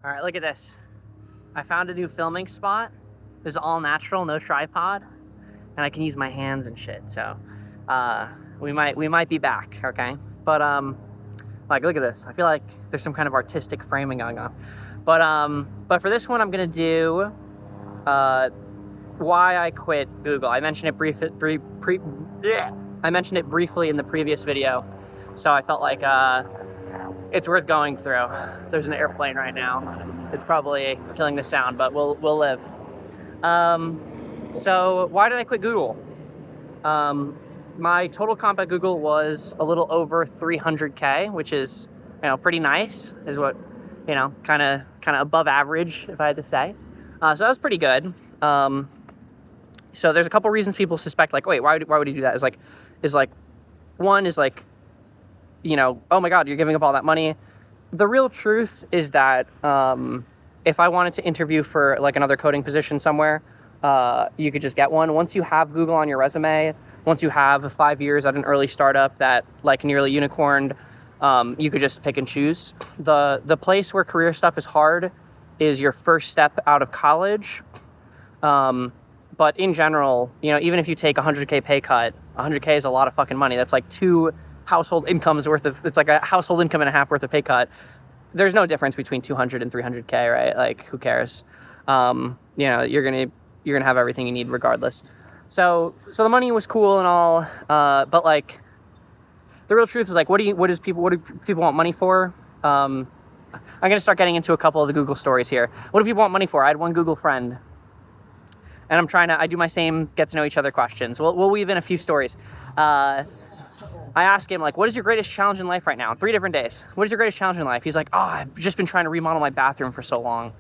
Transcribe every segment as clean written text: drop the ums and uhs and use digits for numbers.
All right, look at this. I found a new filming spot. This is all natural, no tripod, and I can use my hands and shit. So, we might be back, okay? But like, look at this. I feel like there's some kind of artistic framing going on. But for this one, I'm gonna do why I quit Google. I mentioned it I mentioned it briefly in the previous video, so I felt like it's worth going through. There's an airplane right now. It's probably killing the sound, but we'll live. So why did I quit Google? My total comp at Google was a little over 300K, which is, pretty nice. Is what, kind of above average, if I had to say. So that was pretty good. So there's a couple reasons people suspect, like, wait, why would he do that? One is like, oh my God, you're giving up all that money. The real truth is that if I wanted to interview for like another coding position somewhere, you could just get one. Once you have Google on your resume, once you have 5 years at an early startup that like nearly unicorned, you could just pick and choose. The place where career stuff is hard is your first step out of college. But in general, even if you take 100K pay cut, 100K is a lot of fucking money. That's like 2 household incomes it's like a household income and a half worth of pay cut. There's no difference between 200 and 300K, right? Like, who cares? You're gonna have everything you need regardless. So the money was cool and all, but like, the real truth is like, what do people want money for? I'm gonna start getting into a couple of the Google stories here. What do people want money for? I had one Google friend, and I do my same get to know each other questions. We'll weave in a few stories. I asked him, like, what is your greatest challenge in life right now? 3 different days. What is your greatest challenge in life? He's like, oh, I've just been trying to remodel my bathroom for so long.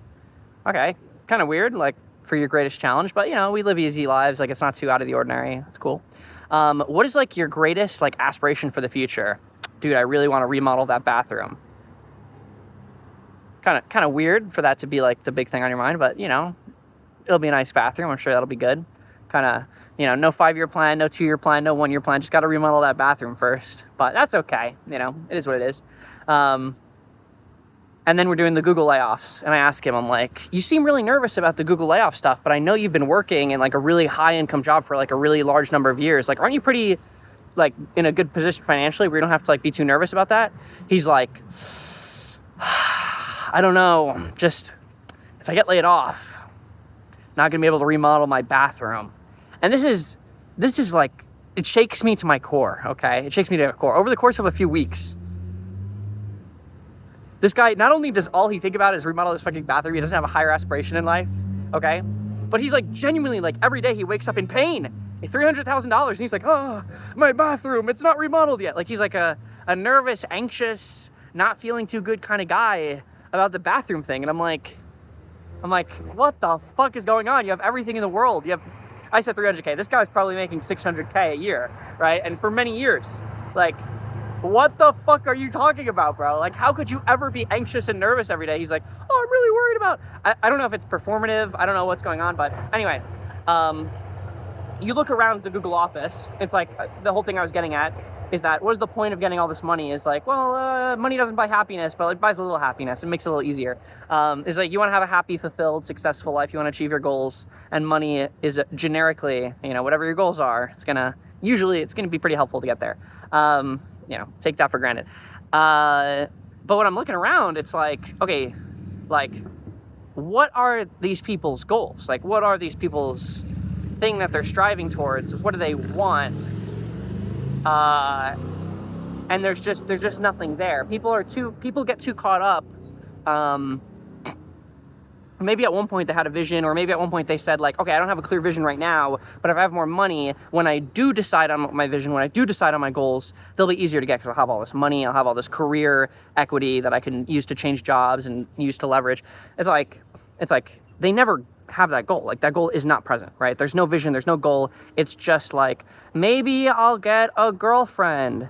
Okay, kind of weird, like, for your greatest challenge, but, we live easy lives. Like, it's not too out of the ordinary. It's cool. What is, like, your greatest, like, aspiration for the future? Dude, I really want to remodel that bathroom. Kind of weird for that to be, like, the big thing on your mind, but, it'll be a nice bathroom. I'm sure that'll be good. Kind of, no 5-year plan, no 2-year plan, no 1-year plan. Just got to remodel that bathroom first. But that's okay. It is what it is. And then we're doing the Google layoffs. And I ask him, I'm like, you seem really nervous about the Google layoff stuff, but I know you've been working in like a really high income job for like a really large number of years. Like, aren't you pretty like in a good position financially where you don't have to like be too nervous about that? He's like, I don't know. Just if I get laid off, not gonna be able to remodel my bathroom. And this is like, it shakes me to my core, okay? It shakes me to my core. Over the course of a few weeks, this guy, not only does all he think about is remodel his fucking bathroom, he doesn't have a higher aspiration in life, okay? But he's like genuinely, like, every day he wakes up in pain. $300,000, and he's like, oh, my bathroom, it's not remodeled yet. Like, he's like a nervous, anxious, not feeling too good kind of guy about the bathroom thing. And I'm like, what the fuck is going on? You have everything in the world. I said 300K. This guy's probably making 600K a year, right? And for many years. Like, what the fuck are you talking about, bro? Like, how could you ever be anxious and nervous every day? He's like, oh, I'm really worried about... I don't know if it's performative. I don't know what's going on. But anyway, you look around the Google office. It's like, the whole thing I was getting at is that what is the point of getting all this money? Is like, well, money doesn't buy happiness, but it buys a little happiness. It makes it a little easier. It's like, you want to have a happy, fulfilled, successful life. You want to achieve your goals, and money is generically, whatever your goals are, it's gonna be pretty helpful to get there. Take that for granted. But when I'm looking around, it's like, okay, like, what are these people's goals? Like, what are these people's thing that they're striving towards? What do they want? And there's just nothing there. People get too caught up. Maybe at one point they had a vision, or maybe at one point they said like, okay, I don't have a clear vision right now, but if I have more money, when I do decide on my vision, when I do decide on my goals, they'll be easier to get because I'll have all this money, I'll have all this career equity that I can use to change jobs and use to leverage. It's like they never have that goal. Like, that goal is not present, right? There's no vision, there's no goal. It's just like, maybe I'll get a girlfriend.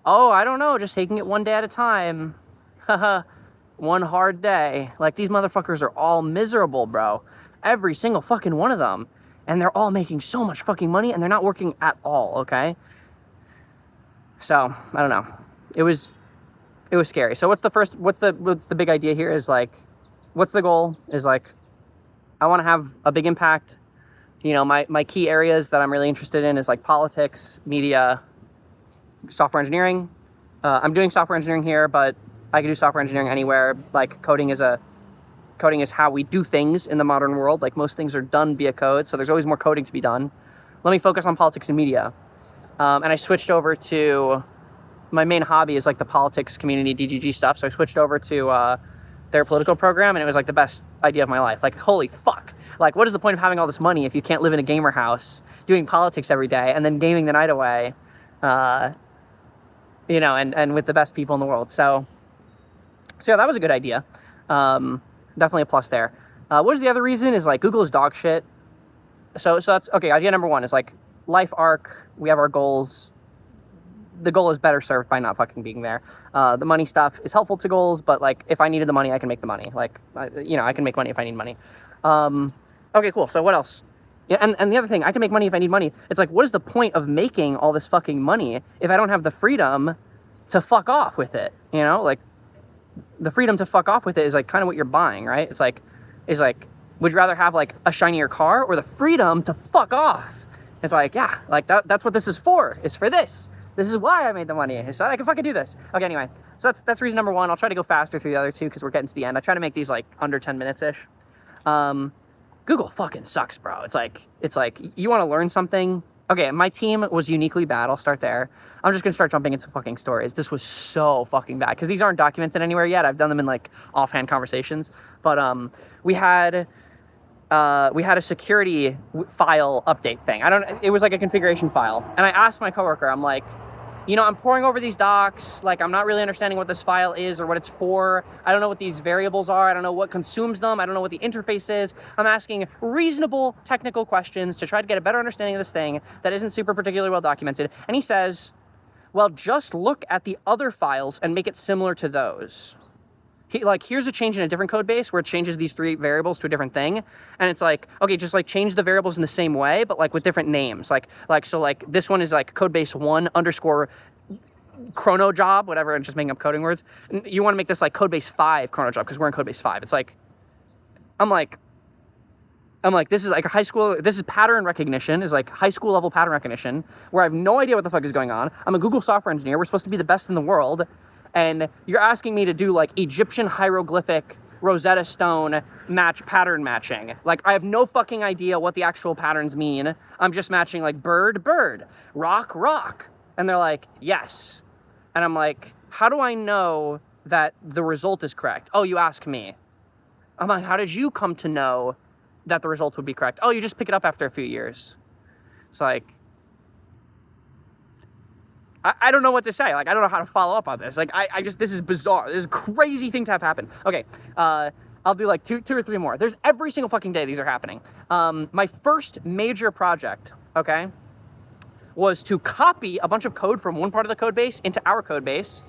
Oh, I don't know, just taking it one day at a time. Haha. One hard day. Like, these motherfuckers are all miserable, bro. Every single fucking one of them. And they're all making so much fucking money, and they're not working at all, okay? So, I don't know. It was scary. So what's the big idea here is like, what's the goal is like, I want to have a big impact. You know, my key areas that I'm really interested in is like politics, media, software engineering. I'm doing software engineering here, but I can do software engineering anywhere. Like coding is how we do things in the modern world. Like most things are done via code, so there's always more coding to be done. Let me focus on politics and media. And I switched over to, my main hobby is like the politics community DGG stuff. So I switched over to their political program, and it was like the best idea of my life. Like, holy fuck. Like, what is the point of having all this money if you can't live in a gamer house doing politics every day and then gaming the night away, you know, and with the best people in the world. So yeah, that was a good idea. Definitely a plus there. What was the other reason is like Google is dog shit. So that's, okay, idea number one is like life arc. We have our goals. The goal is better served by not fucking being there. The money stuff is helpful to goals, but like if I needed the money, I can make the money. Like, you know, I can make money if I need money. Okay, cool. So what else? Yeah, and the other thing, I can make money if I need money. It's like, what is the point of making all this fucking money if I don't have the freedom to fuck off with it? You know, like the freedom to fuck off with it is like kind of what you're buying, right? It's like, would you rather have like a shinier car or the freedom to fuck off? It's like, yeah, like that's what this is for. It's for this. This is why I made the money, so that I can fucking do this. Okay, anyway, so that's reason number one. I'll try to go faster through the other two because we're getting to the end. I try to make these like under 10 minutes-ish. Google fucking sucks, bro. It's like you want to learn something. Okay, my team was uniquely bad. I'll start there. I'm just gonna start jumping into fucking stories. This was so fucking bad because these aren't documented anywhere yet. I've done them in like offhand conversations, but we had a security file update thing. It was like a configuration file. And I asked my coworker, I'm like, you know, I'm poring over these docs. Like, I'm not really understanding what this file is or what it's for. I don't know what these variables are. I don't know what consumes them. I don't know what the interface is. I'm asking reasonable technical questions to try to get a better understanding of this thing that isn't super particularly well documented. And he says, well, just look at the other files and make it similar to those. Here's a change in a different code base where it changes these three variables to a different thing. And it's like, okay, just like change the variables in the same way, but like with different names. So this one is like code base 1 _ chrono job, whatever, and just making up coding words. And you want to make this like code base 5 chrono job because we're in code base 5. It's like, I'm like, this is like this is pattern recognition, is like high school level pattern recognition where I have no idea what the fuck is going on. I'm a Google software engineer. We're supposed to be the best in the world. And you're asking me to do like Egyptian hieroglyphic Rosetta Stone pattern matching. Like, I have no fucking idea what the actual patterns mean. I'm just matching like bird, bird, rock, rock. And they're like, yes. And I'm like, how do I know that the result is correct? Oh, you ask me. I'm like, how did you come to know that the result would be correct? Oh, you just pick it up after a few years. It's like, I don't know what to say. Like, I don't know how to follow up on this. Like, this is bizarre. This is a crazy thing to have happen. Okay, I'll do like two or three more. There's every single fucking day these are happening. My first major project, okay, was to copy a bunch of code from one part of the code base into our code base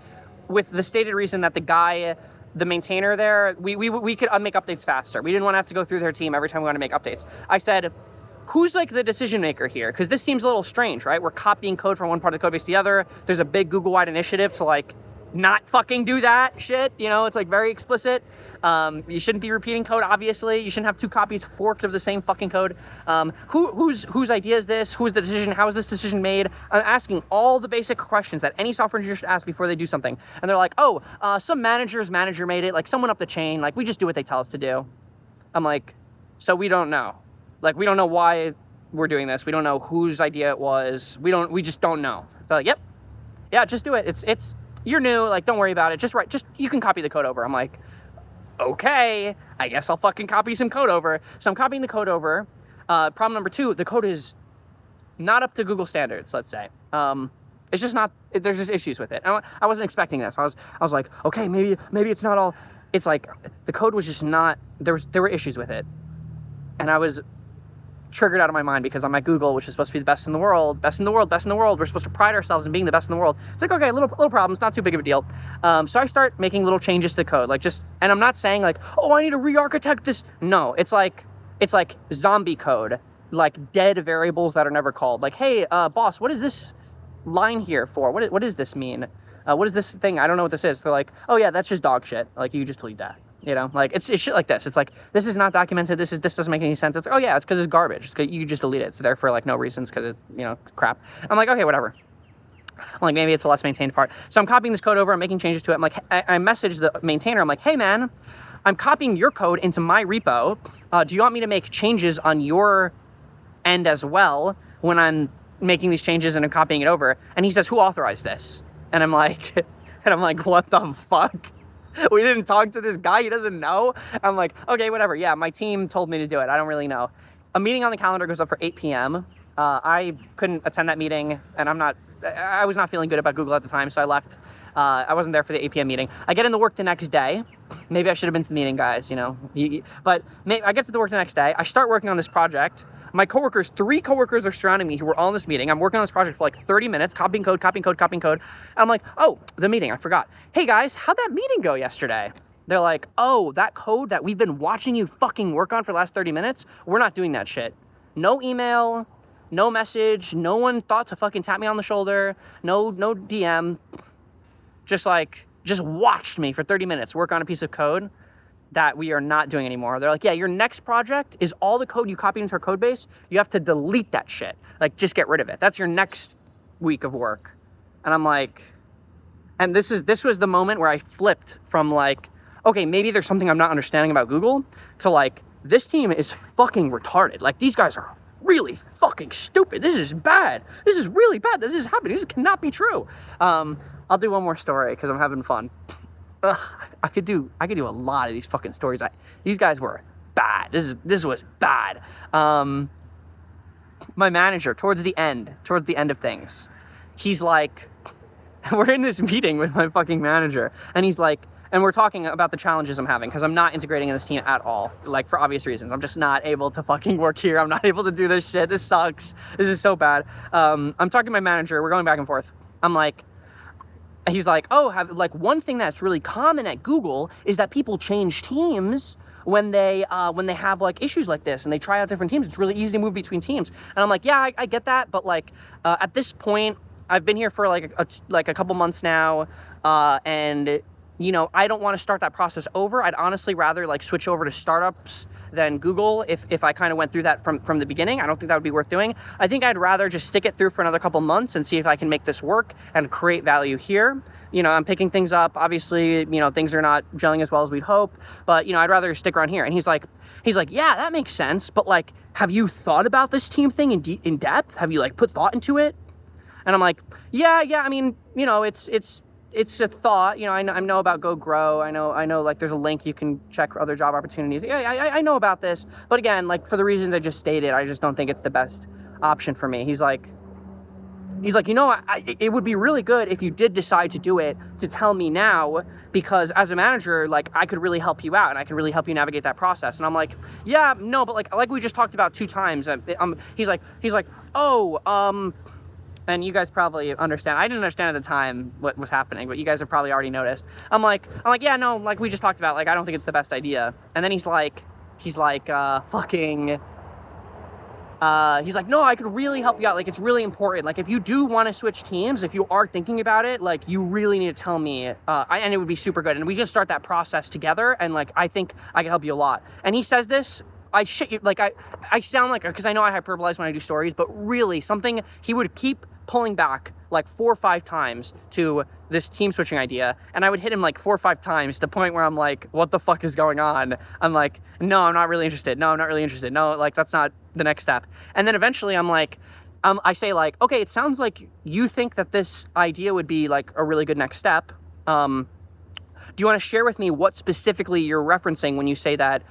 with the stated reason that the maintainer there, we could make updates faster. We didn't want to have to go through their team every time we want to make updates. I said, who's like the decision maker here? Because this seems a little strange, right? We're copying code from one part of the code base to the other. There's a big Google-wide initiative to like not fucking do that shit. You know, it's like very explicit. You shouldn't be repeating code, obviously. You shouldn't have two copies forked of the same fucking code. Whose idea is this? Who's the decision? How is this decision made? I'm asking all the basic questions that any software engineer should ask before they do something. And they're like, oh, some manager made it, like someone up the chain, like we just do what they tell us to do. I'm like, so we don't know. Like, we don't know why we're doing this. We don't know whose idea it was. We just don't know. They're like, yep. Yeah, just do it. You're new, like, don't worry about it. Just you can copy the code over. I'm like, okay, I guess I'll fucking copy some code over. So I'm copying the code over. Problem number 2, the code is not up to Google standards, let's say. It's just not, there's just issues with it. I wasn't expecting this. I was like, okay, maybe it's not all, it's like, the code was just not, there were issues with it. And I was triggered out of my mind because I'm at Google, which is supposed to be the best in the world. We're supposed to pride ourselves in being the best in the world. It's like, okay, little problems, not too big of a deal. So I start making little changes to code, and I'm not saying like, oh, I need to re-architect this. No, it's like zombie code, like dead variables that are never called. Like, hey, boss, what is this line here for? What does this mean? What is this thing? I don't know what this is. They're like, oh yeah, that's just dog shit. Like, you just delete that. You know, like it's shit like this. It's like, this is not documented. This doesn't make any sense. It's like, oh yeah, it's because it's garbage. It's 'cause you just delete it. So therefore, like, no reasons, because it, you know, crap. I'm like, okay, whatever. I'm like, maybe it's a less maintained part. So I'm copying this code over. I'm making changes to it. I'm like, I messaged the maintainer. I'm like, hey man, I'm copying your code into my repo. Do you want me to make changes on your end as well when I'm making these changes and I'm copying it over? And he says, who authorized this? And I'm like, what the fuck? We didn't talk to this guy. He doesn't know. I'm like, okay, whatever. Yeah, my team told me to do it. I don't really know. A meeting on the calendar goes up for 8 p.m. I couldn't attend that meeting, and I was not feeling good about Google at the time, so I left. I wasn't there for the 8 p.m. meeting. I get into work the next day. Maybe I should have been to the meeting, guys, you know. But I get to the work the next day. I start working on this project. My coworkers, 3 coworkers are surrounding me who were all in this meeting. I'm working on this project for like 30 minutes, copying code. I'm like, oh, the meeting, I forgot. Hey guys, how'd that meeting go yesterday? They're like, oh, that code that we've been watching you fucking work on for the last 30 minutes, we're not doing that shit. No email, no message, no one thought to fucking tap me on the shoulder, no DM. Just watched me for 30 minutes work on a piece of code that we are not doing anymore. They're like, yeah, your next project is all the code you copied into our code base. You have to delete that shit. Like, just get rid of it. That's your next week of work. And I'm like, and this was the moment where I flipped from like, okay, maybe there's something I'm not understanding about Google, to like, this team is fucking retarded. Like, these guys are really fucking stupid. This is bad. This is really bad. This is happening. This cannot be true. I'll do one more story because I'm having fun. I could do a lot of these fucking stories. These guys were bad. This was bad. My manager, towards the end of things, he's like, we're in this meeting with my fucking manager, and he's like, and we're talking about the challenges I'm having because I'm not integrating in this team at all, like, for obvious reasons. I'm just not able to fucking work here. I'm not able to do this shit. This sucks. This is so bad. I'm talking to my manager. We're going back and forth. I'm like, he's like, oh, one thing that's really common at Google is that people change teams when they have like issues like this, and they try out different teams. It's really easy to move between teams. And I'm like, yeah, I get that, but like, at this point, I've been here for like a couple months now, and you know, I don't want to start that process over. I'd honestly rather like switch over to startups than Google if I kind of went through that from the beginning. I don't think that would be worth doing. I think I'd rather just stick it through for another couple months and see if I can make this work and create value here. You know, I'm picking things up. Obviously, you know, things are not gelling as well as we'd hope, but you know, I'd rather stick around here. And he's like, yeah, that makes sense. But like, have you thought about this team thing in depth? Have you like put thought into it? And I'm like, yeah. I mean, you know, it's a thought. You know, I know about Go Grow. I know like there's a link you can check for other job opportunities. Yeah, I know about this. But again, like, for the reasons I just stated, I just don't think it's the best option for me. He's like, you know, it would be really good if you did decide to do it, to tell me now, because as a manager, like, I could really help you out and I could really help you navigate that process. And I'm like, yeah, no, but like we just talked about 2 times. He's like, oh, and you guys probably understand. I didn't understand at the time what was happening, but you guys have probably already noticed. I'm like, yeah, no, like we just talked about, like, I don't think it's the best idea. And then he's like, no, I could really help you out. Like, it's really important. Like, if you do want to switch teams, if you are thinking about it, like, you really need to tell me, and it would be super good. And we can start that process together. And like, I think I can help you a lot. And he says this, I shit you, like, I sound like, because I know I hyperbolize when I do stories, but really something he would keep pulling back like 4 or 5 times to this team switching idea, and I would hit him like 4 or 5 times to the point where I'm like, what the fuck is going on? I'm like, no, I'm not really interested. No, like, that's not the next step. And then eventually I'm like, I say like, okay, it sounds like you think that this idea would be like a really good next step. Do you want to share with me what specifically you're referencing when you say that,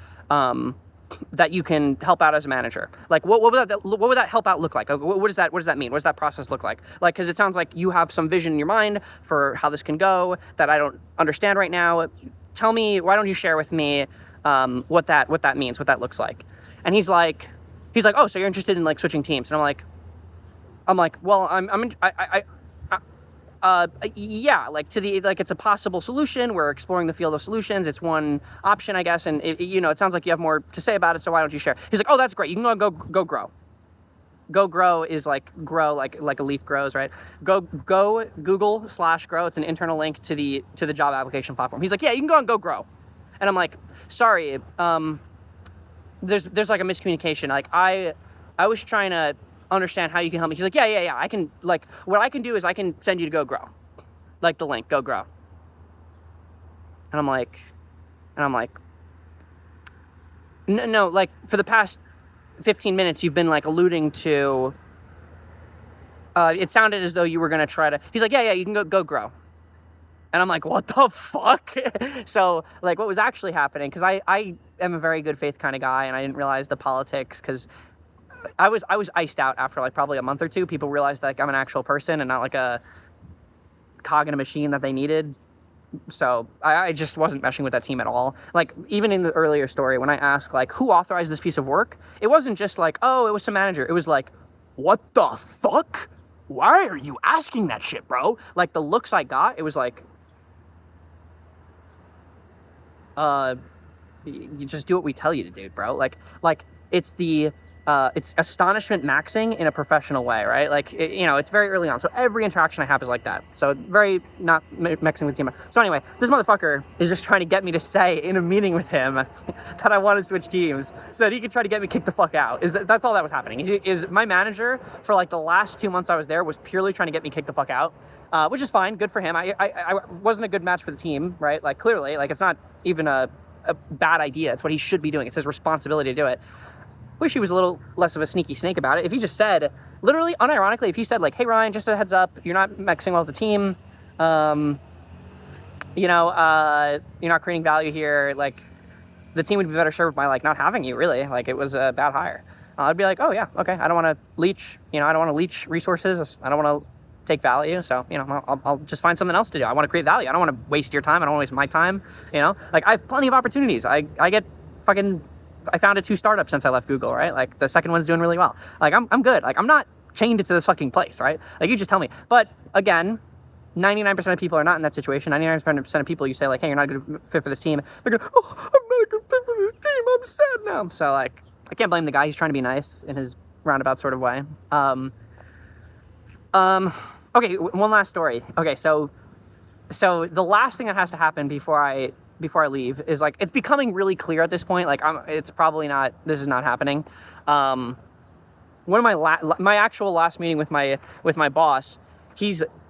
that you can help out as a manager? Like, what would that help out look like? What does that mean? What does that process look like? Like, because it sounds like you have some vision in your mind for how this can go that I don't understand right now. Tell me, why don't you share with me what that means, what that looks like? And he's like, oh, so you're interested in like switching teams? And I'm like, well, yeah, like it's a possible solution. We're exploring the field of solutions. It's one option, I guess. And it sounds like you have more to say about it. So why don't you share? He's like, oh, that's great. You can go grow. Go grow is like grow, like a leaf grows, right? Go Google/grow. It's an internal link to the job application platform. He's like, yeah, you can go and go grow. And I'm like, sorry, there's like a miscommunication. Like I was trying to understand how you can help me. He's like, yeah, I can, like, what I can do is I can send you to Go Grow, like the link, Go Grow. And I'm like, no, like for the past 15 minutes you've been like alluding to, it sounded as though you were gonna try to. He's like, yeah, you can go grow. And I'm like, what the fuck? So like what was actually happening, because I am a very good faith kind of guy, and I didn't realize the politics, because I was iced out after like probably a month or two. People realized that like, I'm an actual person and not like a cog in a machine that they needed. So I just wasn't meshing with that team at all. Like even in the earlier story, when I asked like who authorized this piece of work, it wasn't just like, oh, it was some manager. It was like, what the fuck? Why are you asking that shit, bro? Like the looks I got, it was like, you just do what we tell you to do, bro. Like it's the it's astonishment maxing in a professional way, right? Like it's very early on, so every interaction I have is like that. So very not mixing with team. So anyway, this motherfucker is just trying to get me to say in a meeting with him that I want to switch teams so that he could try to get me kicked the fuck out. That's all that was happening. Is my manager for like the last 2 months I was there was purely trying to get me kicked the fuck out, which is fine, good for him. I wasn't a good match for the team, right? Like clearly, like it's not even a bad idea. It's what he should be doing. It's his responsibility to do it. Wish he was a little less of a sneaky snake about it. If he just said, literally, unironically, if he said like, hey Ryan, just a heads up, you're not mixing well with the team, you're not creating value here, like the team would be better served by like not having you, really. Like it was a bad hire. I'd be like, oh yeah, okay, I don't want to leech, I don't want to leech resources, I don't want to take value, so I'll just find something else to do. I want to create value. I don't want to waste your time. I don't want to waste my time. Like I have plenty of opportunities. I founded 2 startups since I left Google, right? Like the second one's doing really well. Like I'm good. Like I'm not chained to this fucking place, right? Like you just tell me. But again, 99% of people are not in that situation. 99% of people, you say like, hey, you're not a good fit for this team, they're going, oh, I'm not a good fit for this team, I'm sad now. So like I can't blame the guy. He's trying to be nice in his roundabout sort of way. Okay, one last story. Okay, so the last thing that has to happen before I leave is like, it's becoming really clear at this point, like it's probably not, this is not happening. One of my actual last meeting with my boss,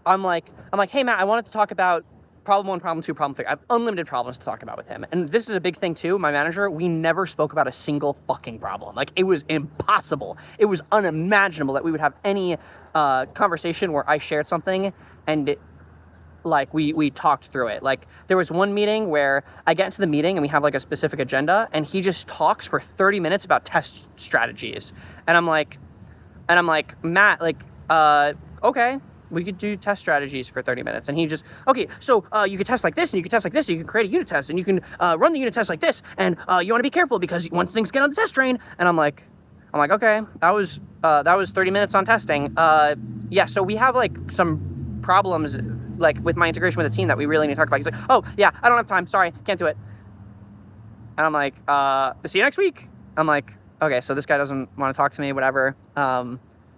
I'm like, hey Matt, I wanted to talk about problem 1, problem 2, problem 3. I have unlimited problems to talk about with him. And this is a big thing too. My manager, we never spoke about a single fucking problem. Like it was impossible. It was unimaginable that we would have any conversation where I shared something and like we talked through it. Like there was one meeting where I get into the meeting and we have like a specific agenda and he just talks for 30 minutes about test strategies. And I'm like, Matt, like, okay, we could do test strategies for 30 minutes. And he just, okay, so you could test like this and you could test like this. And you can create a unit test and you can run the unit test like this. And you want to be careful because once things get on the test train. And I'm like, okay, that was 30 minutes on testing. Yeah, so we have like some problems like with my integration with the team that we really need to talk about. He's like, oh yeah, I don't have time. Sorry, can't do it. And I'm like, see you next week. I'm like, okay, so this guy doesn't want to talk to me, whatever.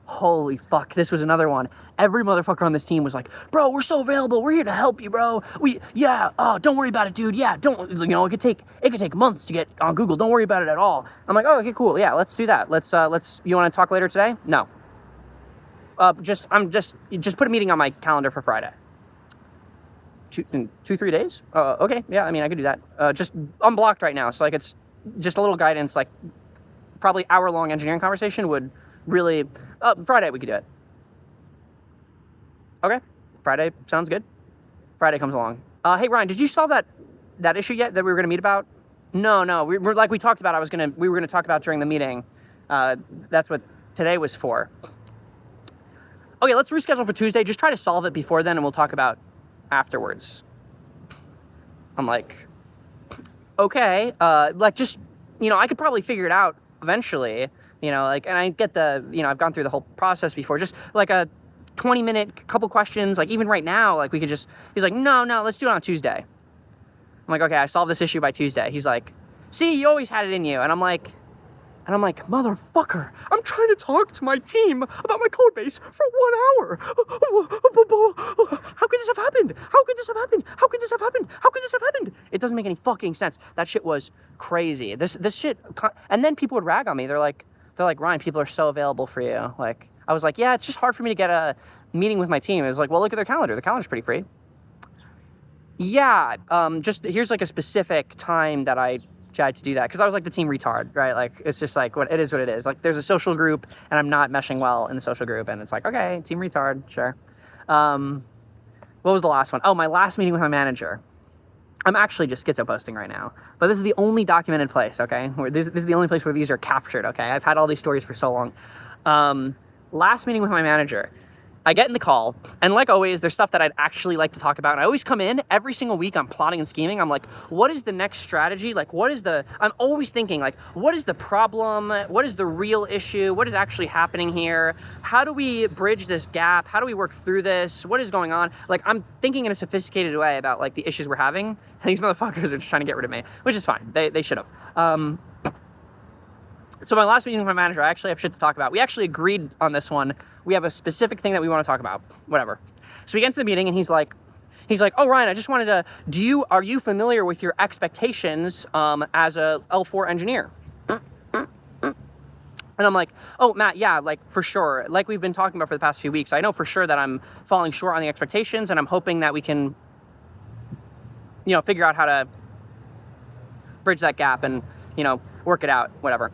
Holy fuck, this was another one. Every motherfucker on this team was like, bro, we're so available. We're here to help you, bro. Don't worry about it, dude. Yeah, it could take months to get on Google. Don't worry about it at all. I'm like, oh, okay, cool. Yeah, let's do that. You want to talk later today? No. Just put a meeting on my calendar for Friday. 2-3 days? Okay, yeah, I mean, I could do that. Just unblocked right now. So like, it's just a little guidance, like probably hour-long engineering conversation would really, Friday we could do it. Okay, Friday sounds good. Friday comes along. Hey Ryan, did you solve that issue yet that we were gonna meet about? No, we're like we talked about. We were gonna talk about during the meeting. That's what today was for. Okay, let's reschedule for Tuesday. Just try to solve it before then, and we'll talk about afterwards. I'm like, okay, like just I could probably figure it out eventually. Like, and I get I've gone through the whole process before. Just like a 20-minute couple questions, like even right now, like we could just, he's like, no, let's do it on Tuesday. I'm like, okay, I solved this issue by Tuesday. He's like, see, you always had it in you. And I'm like, And I'm like, motherfucker, I'm trying to talk to my team about my code base for 1 hour. How could this have happened? How could this have happened? How could this have happened? How could this have happened? It doesn't make any fucking sense. That shit was crazy. This shit, and then people would rag on me. They're like, Ryan, people are so available for you. Like, I was like, yeah, it's just hard for me to get a meeting with my team. It was like, well, look at their calendar. The calendar's pretty free. Yeah, just here's like a specific time that I tried to do that, because I was like the team retard, right? Like, it's just like, what it is. Like, there's a social group and I'm not meshing well in the social group, and it's like, okay, team retard, sure. What was the last one? Oh, my last meeting with my manager. I'm actually just schizo posting right now, but this is the only documented place, okay? This is the only place where these are captured, okay? I've had all these stories for so long. Last meeting with my manager. I get in the call, and like always, there's stuff that I'd actually like to talk about, and I always come in, every single week, I'm plotting and scheming. I'm like, what is the next strategy? Like, I'm always thinking, like, what is the problem? What is the real issue? What is actually happening here? How do we bridge this gap? How do we work through this? What is going on? Like, I'm thinking in a sophisticated way about, like, the issues we're having, and these motherfuckers are just trying to get rid of me, which is fine. They should have. So my last meeting with my manager, I actually have shit to talk about. We actually agreed on this one. We have a specific thing that we want to talk about, whatever. So we get into the meeting, and he's like, oh, Ryan, I just wanted to, are you familiar with your expectations as a L4 engineer? And I'm like, oh, Matt, yeah, like, for sure. Like we've been talking about for the past few weeks, I know for sure that I'm falling short on the expectations, and I'm hoping that we can, figure out how to bridge that gap and, work it out, whatever.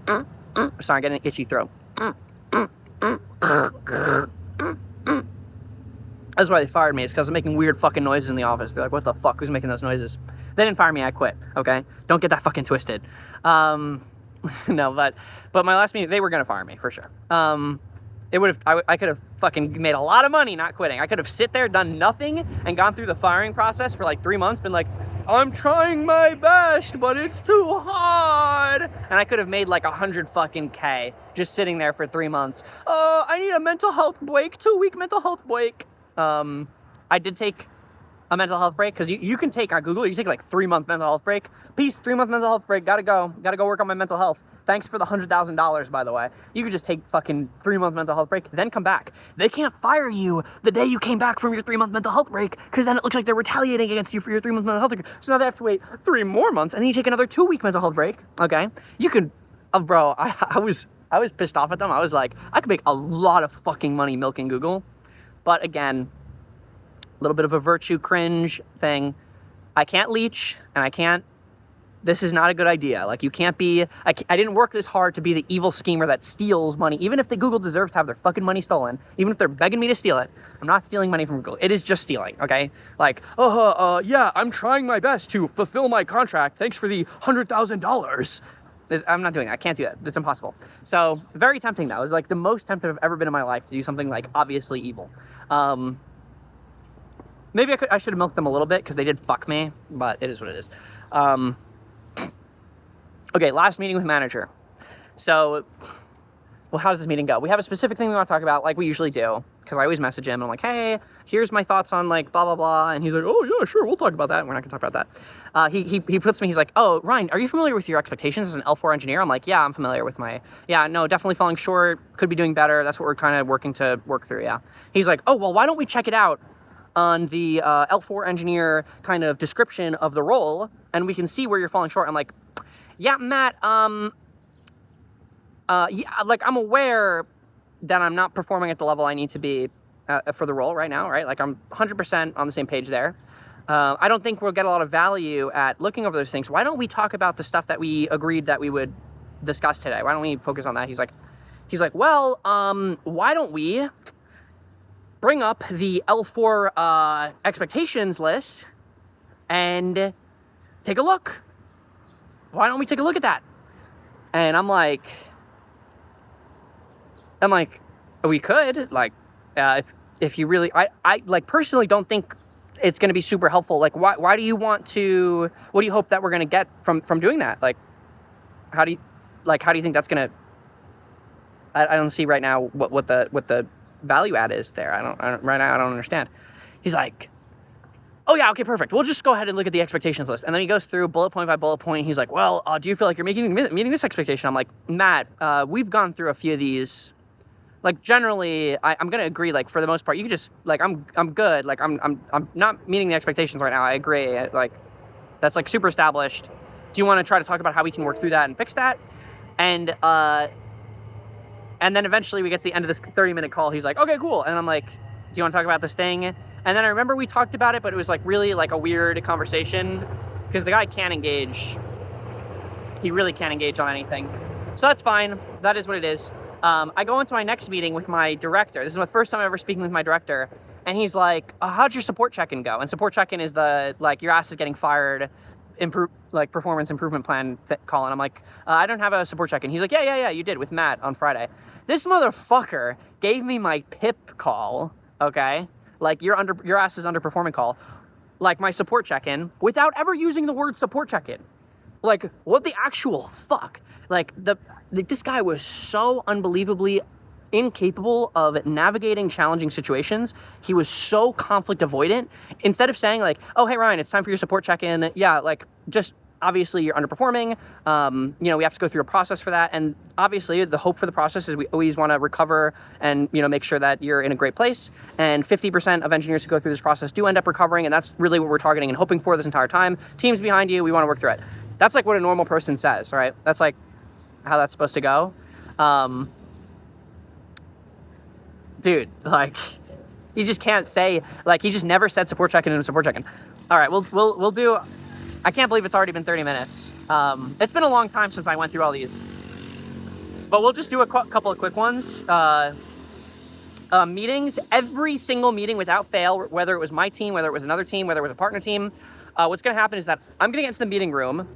Sorry, I'm getting an itchy throat. That's why they fired me. It's because I was making weird fucking noises in the office. They're like, what the fuck? Who's making those noises? They didn't fire me. I quit. Okay? Don't get that fucking twisted. No, but my last meeting, they were going to fire me for sure. I could have fucking made a lot of money not quitting. I could have sit there, done nothing, and gone through the firing process for like 3 months, been like, I'm trying my best, but it's too hard. And I could have made like 100 fucking K just sitting there for 3 months. I need a mental health break, 2-week mental health break. I did take a mental health break, because you can take on Google, you take like 3-month mental health break. Peace, 3-month mental health break, gotta go work on my mental health. Thanks for the $100,000, by the way. You could just take fucking 3-month mental health break, then come back. They can't fire you the day you came back from your 3-month mental health break, because then it looks like they're retaliating against you for your 3-month mental health break. So now they have to wait 3 more months, and then you take another 2-week mental health break, okay? You could, bro, I was pissed off at them. I was like, I could make a lot of fucking money milking Google. But again, a little bit of a virtue cringe thing. I can't leech, and this is not a good idea. Like, you can't be, I didn't work this hard to be the evil schemer that steals money, even if the Google deserves to have their fucking money stolen, even if they're begging me to steal it. I'm not stealing money from Google. It is just stealing, okay? Like, yeah, I'm trying my best to fulfill my contract. Thanks for the $100,000. I'm not doing that. I can't do that. It's impossible. So, very tempting, though. It's like the most tempted I've ever been in my life to do something, like, obviously evil. Maybe I should have milked them a little bit, because they did fuck me, but it is what it is. Okay, last meeting with manager. So, well, how does this meeting go? We have a specific thing we want to talk about, like we usually do, because I always message him, and I'm like, hey, here's my thoughts on, like, blah, blah, blah, and he's like, oh, yeah, sure, we'll talk about that. We're not going to talk about that. He puts me, he's like, oh, Ryan, are you familiar with your expectations as an L4 engineer? I'm like, yeah, I'm familiar with definitely falling short, could be doing better, that's what we're kind of working to work through, yeah. He's like, oh, well, why don't we check it out on the L4 engineer kind of description of the role, and we can see where you're falling short. I'm like, yeah, Matt, yeah, like, I'm aware that I'm not performing at the level I need to be for the role right now, right? Like, I'm 100% on the same page there. I don't think we'll get a lot of value at looking over those things. Why don't we talk about the stuff that we agreed that we would discuss today? Why don't we focus on that? He's like, well, why don't we bring up the L4 expectations list and take a look? Why don't we take a look at that? And I'm like, we could, like, if you really, I like, personally don't think it's going to be super helpful. Like, why do you want to, what do you hope that we're going to get from doing that? Like, how do you think that's going to, I don't see right now what the value add is there. I don't right now, I don't understand. He's like, oh yeah, okay, perfect. We'll just go ahead and look at the expectations list. And then he goes through bullet point by bullet point. He's like, well, do you feel like you're meeting this expectation? I'm like, Matt, we've gone through a few of these. Like, generally, I'm gonna agree. Like, for the most part, you can just like, I'm good. Like, I'm not meeting the expectations right now. I agree. Like, that's like super established. Do you want to try to talk about how we can work through that and fix that? And then eventually we get to the end of this 30-minute call. He's like, okay, cool. And I'm like, do you want to talk about this thing? And then I remember we talked about it, but it was like really like a weird conversation because the guy can't engage. He really can't engage on anything. So that's fine. That is what it is. I go into my next meeting with my director. This is my first time ever speaking with my director. And he's like, how'd your support check-in go? And support check-in is the, like, your ass is getting fired, performance improvement plan call. And I'm like, I don't have a support check-in. He's like, yeah, you did with Matt on Friday. This motherfucker gave me my PIP call, okay? Like, your ass is underperforming call. Like, my support check-in without ever using the word support check-in. Like, what the actual fuck? Like, this guy was so unbelievably incapable of navigating challenging situations. He was so conflict avoidant. Instead of saying like, oh, hey, Ryan, it's time for your support check-in. Yeah, like, just obviously you're underperforming. We have to go through a process for that. And obviously the hope for the process is we always want to recover and, make sure that you're in a great place. And 50% of engineers who go through this process do end up recovering. And that's really what we're targeting and hoping for this entire time. Team's behind you. We want to work through it. That's like what a normal person says, right? That's like how that's supposed to go. Dude, like, you just can't say, like, he just never said support check-in and support check-in. All right, we'll do, I can't believe it's already been 30 minutes. It's been a long time since I went through all these. But we'll just do a couple of quick ones. Meetings, every single meeting without fail, whether it was my team, whether it was another team, whether it was a partner team, what's gonna happen is that I'm gonna get into the meeting room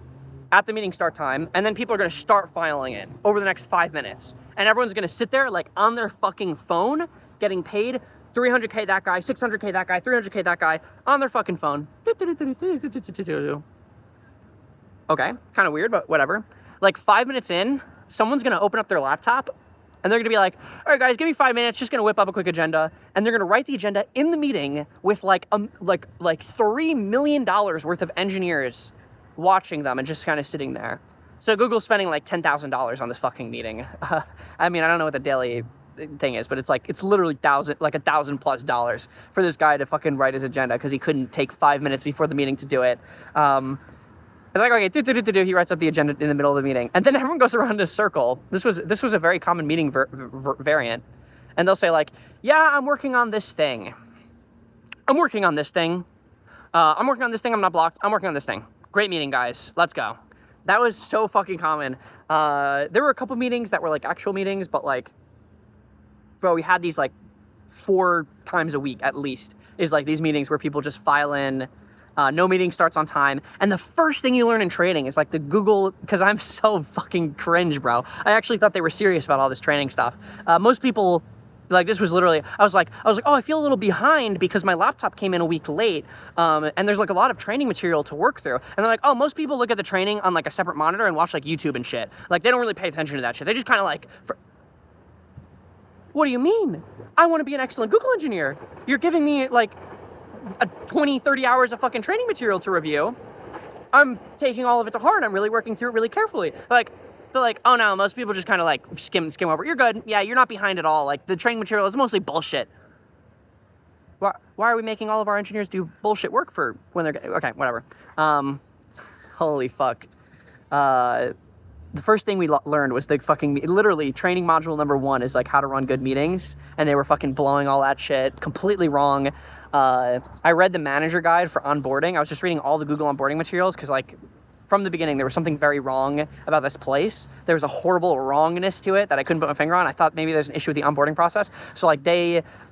at the meeting start time, and then people are gonna start filing in over the next 5 minutes. And everyone's gonna sit there like on their fucking phone, getting paid 300K that guy, 600K that guy, 300K that guy, on their fucking phone. Okay, kind of weird, but whatever. Like 5 minutes in, someone's gonna open up their laptop, and they're gonna be like, all right guys, give me 5 minutes, just gonna whip up a quick agenda. And they're gonna write the agenda in the meeting with like $3 million worth of engineers watching them and just kind of sitting there. So Google's spending like $10,000 on this fucking meeting. I mean, I don't know what the daily thing is, but it's literally $1,000+ for this guy to fucking write his agenda because he couldn't take 5 minutes before the meeting to do it. It's like, okay, he writes up the agenda in the middle of the meeting, and then everyone goes around in a circle. This was a very common meeting variant, and they'll say like, yeah, I'm working on this thing. I'm working on this thing. I'm not blocked. I'm working on this thing. Great meeting, guys. Let's go. That was so fucking common. There were a couple meetings that were like actual meetings, but like, bro, we had these like 4 times a week at least, is like these meetings where people just file in, no meeting starts on time. And the first thing you learn in training is like the Google, because I'm so fucking cringe, bro. I actually thought they were serious about all this training stuff. Most people, like, this was literally, I was like, oh, I feel a little behind because my laptop came in a week late, and there's like a lot of training material to work through. And they're like, oh, most people look at the training on like a separate monitor and watch like YouTube and shit. Like, they don't really pay attention to that shit. They just kind of like, what do you mean? I want to be an excellent Google engineer. You're giving me like 20-30 hours of fucking training material to review. I'm taking all of it to heart. I'm really working through it really carefully. Like, they're like, oh no, most people just kind of like skim over. You're good. Yeah, you're not behind at all. Like, the training material is mostly bullshit. Why are we making all of our engineers do bullshit work for when they're, okay, whatever. Holy fuck. The first thing we learned was the fucking, literally, training module number 1 is like how to run good meetings, and they were fucking blowing all that shit completely wrong. I read the manager guide for onboarding. I was just reading all the Google onboarding materials because, like, from the beginning, there was something very wrong about this place. There was a horrible wrongness to it that I couldn't put my finger on. I thought maybe there's an issue with the onboarding process. So, like,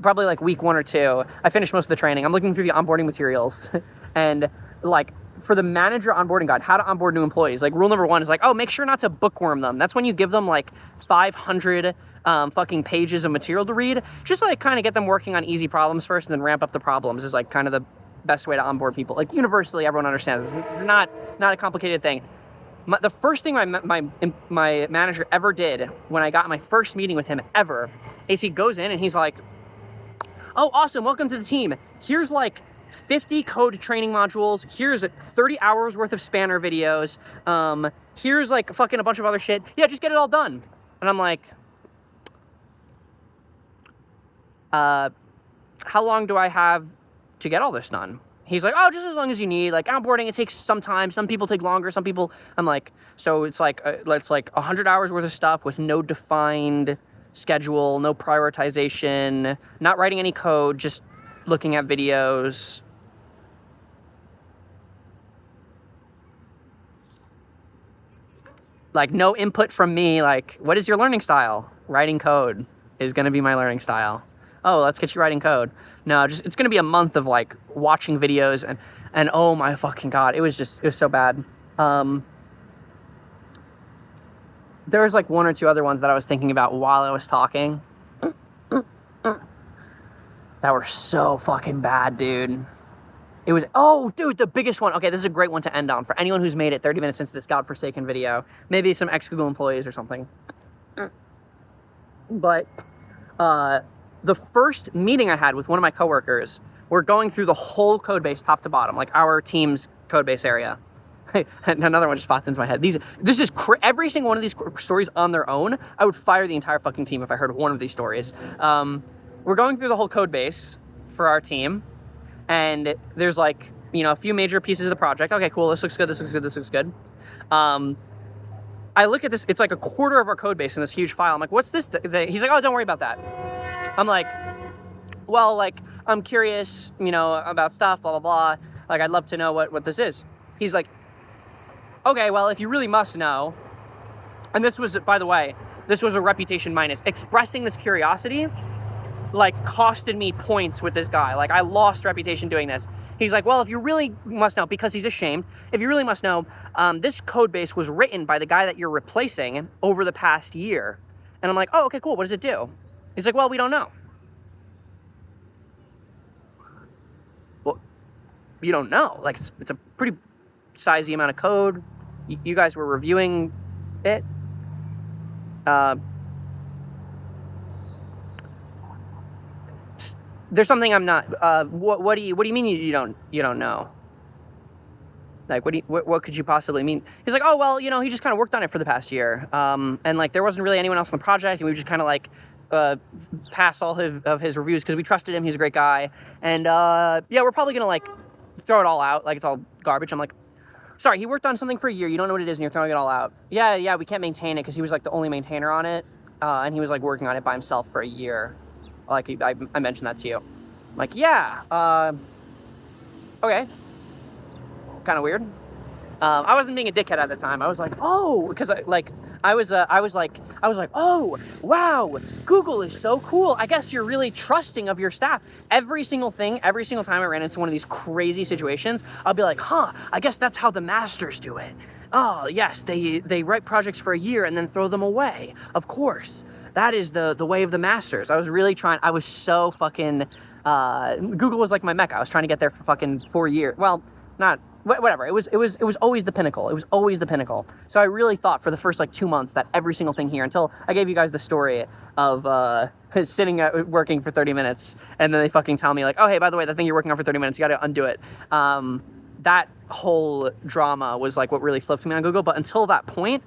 probably like week 1 or 2, I finished most of the training. I'm looking through the onboarding materials, and, like, for the manager onboarding guide, how to onboard new employees, like, rule number 1 is like, oh, make sure not to bookworm them. That's when you give them like 500 fucking pages of material to read, just like kind of get them working on easy problems first and then ramp up the problems is like kind of the best way to onboard people. Like, universally, everyone understands it's not a complicated thing. The first thing my manager ever did when I got my first meeting with him ever is he goes in and he's like, oh, awesome, welcome to the team. Here's like 50 code training modules. Here's 30 hours worth of Spanner videos. Here's like fucking a bunch of other shit. Yeah, just get it all done. And I'm like, how long do I have to get all this done? He's like, oh, just as long as you need. Like, onboarding, it takes some time. Some people take longer. Some people, I'm like, so it's like 100 hours worth of stuff with no defined schedule, no prioritization, not writing any code, just looking at videos. Like, no input from me. Like, what is your learning style? Writing code is going to be my learning style. Oh, let's get you writing code. No, just it's going to be a month of like watching videos and oh my fucking God, it was so bad. There was like one or two other ones that I was thinking about while I was talking that were so fucking bad, dude. It was, oh, dude, the biggest one. Okay, this is a great one to end on for anyone who's made it 30 minutes into this godforsaken video. Maybe some ex-Google employees or something. But the first meeting I had with one of my coworkers, we're going through the whole code base top to bottom, like our team's code base area. Another one just popped into my head. This is every single one of these stories on their own, I would fire the entire fucking team if I heard one of these stories. We're going through the whole code base for our team, and there's like, you know, a few major pieces of the project. Okay, cool, this looks good, this looks good, this looks good. I look at this, it's like a quarter of our code base in this huge file. I'm like, what's this? He's like, oh, don't worry about that. I'm like, well, like, I'm curious, you know, about stuff, blah, blah, blah. Like, I'd love to know what this is. He's like, okay, well, if you really must know, and this was, by the way, this was a reputation minus. Expressing this curiosity, like, costed me points with this guy. Like, I lost reputation doing this. He's like, well, if you really must know, because he's ashamed, if you really must know, this code base was written by the guy that you're replacing over the past year. And I'm like, oh, okay, cool, what does it do? He's like, well, we don't know. Well, you don't know. Like, it's a pretty sizey amount of code. You guys were reviewing it. There's something I'm not. What do you mean you don't know? Like, what could you possibly mean? He's like, oh, well, you know, he just kind of worked on it for the past year. And like, there wasn't really anyone else on the project, and we just kind of like pass all of his reviews because we trusted him. He's a great guy. And yeah, we're probably gonna like throw it all out. Like, it's all garbage. I'm like, sorry, he worked on something for a year. You don't know what it is, and you're throwing it all out. Yeah, we can't maintain it because he was like the only maintainer on it, and he was like working on it by himself for a year. Like, I mentioned that to you. I'm like, yeah, okay. Kind of weird. I wasn't being a dickhead at the time. I was like, oh, because I was like, oh, wow, Google is so cool. I guess you're really trusting of your staff. Every single time I ran into one of these crazy situations, I'll be like, huh, I guess that's how the masters do it. Oh, yes, they write projects for a year and then throw them away. Of course. That is the way of the masters. I was so fucking, Google was like my mecca. I was trying to get there for fucking 4 years. Well, not, whatever. It was always the pinnacle. It was always the pinnacle. So I really thought for the first like 2 months that every single thing here, until I gave you guys the story of sitting working for 30 minutes, and then they fucking tell me like, oh, hey, by the way, the thing you're working on for 30 minutes, you gotta undo it. That whole drama was like what really flipped me on Google. But until that point,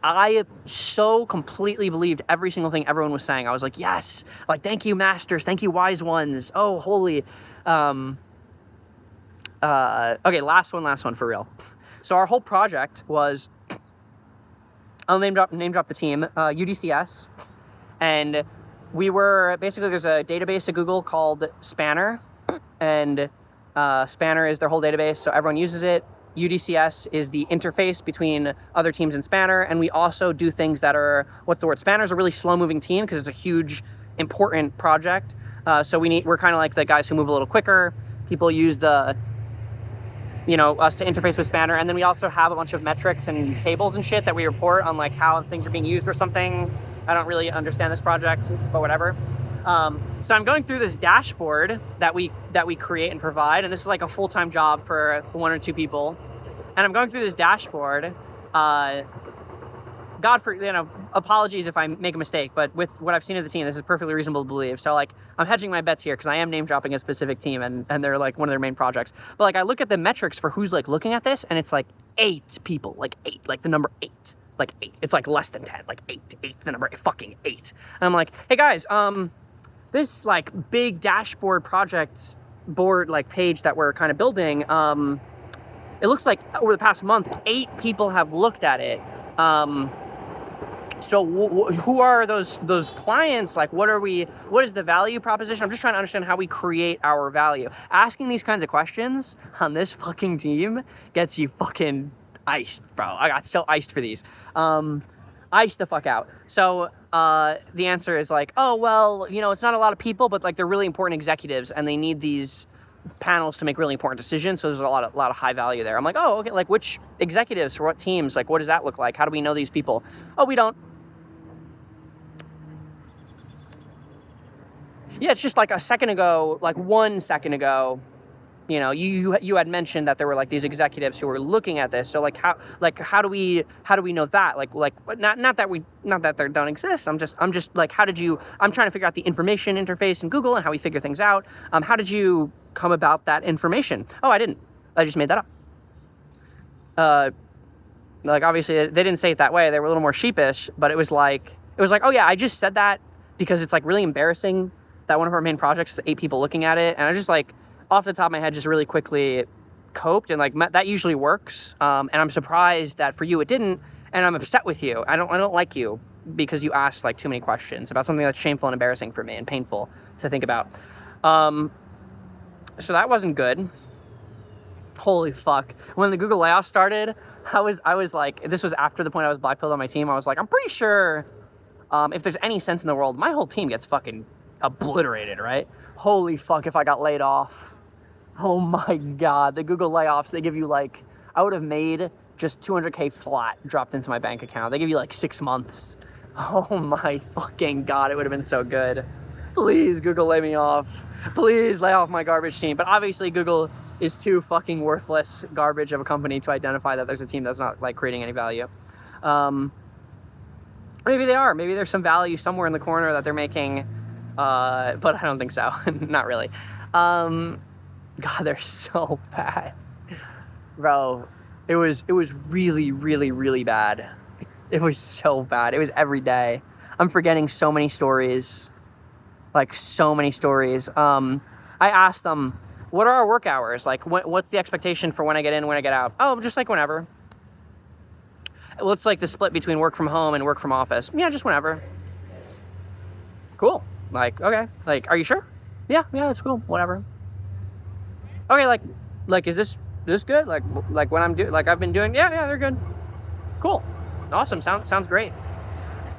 I so completely believed every single thing everyone was saying. I was like, yes, like, thank you, masters, thank you, wise ones. Oh, holy. Okay, last one for real. So our whole project was, I'll name drop the team, UDCS, and we were, basically there's a database at Google called Spanner, and Spanner is their whole database, so everyone uses it. UDCS is the interface between other teams and Spanner, and we also do things that are, Spanner's a really slow-moving team because it's a huge, important project. So we're kind of like the guys who move a little quicker. People use us to interface with Spanner, and then we also have a bunch of metrics and tables and shit that we report on, like how things are being used or something. I don't really understand this project, but whatever. So I'm going through this dashboard that we create and provide, and this is like a full-time job for 1 or 2 people. And I'm going through this dashboard God for, apologies if I make a mistake, but with what I've seen of the team, this is perfectly reasonable to believe. So like, I'm hedging my bets here because I am name dropping a specific team and they're like one of their main projects. But like, I look at the metrics for who's like looking at this, and it's like 8 people, like 8, like the number 8. Like 8. It's like less than 10, like 8, the number 8, fucking 8. And I'm like, hey guys, this like big dashboard project board like page that we're kind of building, it looks like over the past month, 8 people have looked at it. So who are those clients? Like, what is the value proposition? I'm just trying to understand how we create our value. Asking these kinds of questions on this fucking team gets you fucking iced, bro. I got still iced for these. Iced the fuck out. So the answer is like, oh, well, it's not a lot of people, but like they're really important executives and they need these panels to make really important decisions. So there's a lot of high value there. I'm like, oh, okay. Like which executives for what teams? Like, what does that look like? How do we know these people? Oh, we don't. Yeah, it's just like a second ago, like 1 second ago, you had mentioned that there were like these executives who were looking at this. So like how do we know that? Like not that they don't exist. I'm just like, I'm trying to figure out the information interface in Google and how we figure things out. How did you come about that information? Oh, I didn't. I just made that up. Like obviously they didn't say it that way. They were a little more sheepish, but it was like, oh yeah, I just said that because it's like really embarrassing that one of our main projects is 8 people looking at it. And I just like, off the top of my head, just really quickly coped, and like that usually works. And I'm surprised that for you it didn't, and I'm upset with you. I don't like you because you asked like too many questions about something that's shameful and embarrassing for me and painful to think about. So that wasn't good. Holy fuck. When the Google layoff started, I was like, this was after the point I was blackpilled on my team. I was like, I'm pretty sure if there's any sense in the world, my whole team gets fucking obliterated, right? Holy fuck if I got laid off. Oh my God, the Google layoffs, they give you like, I would have made just 200K flat dropped into my bank account. They give you like 6 months. Oh my fucking God, it would have been so good. Please, Google, lay me off. Please lay off my garbage team. But obviously Google is too fucking worthless garbage of a company to identify that there's a team that's not like creating any value. Maybe they are. Maybe there's some value somewhere in the corner that they're making. But I don't think so. Not really. God, they're so bad, bro. It was really, really, really bad. It was so bad. It was every day. I'm forgetting so many stories, like so many stories. I asked them, what are our work hours? Like, what's the expectation for when I get in, when I get out? Oh, just like whenever. What's like the split between work from home and work from office? Yeah, just whenever. Cool. Like, okay, like, are you sure? Yeah, it's cool, whatever. Okay, like, is this good? Like when I'm like I've been doing, yeah, they're good. Cool, awesome, sounds great.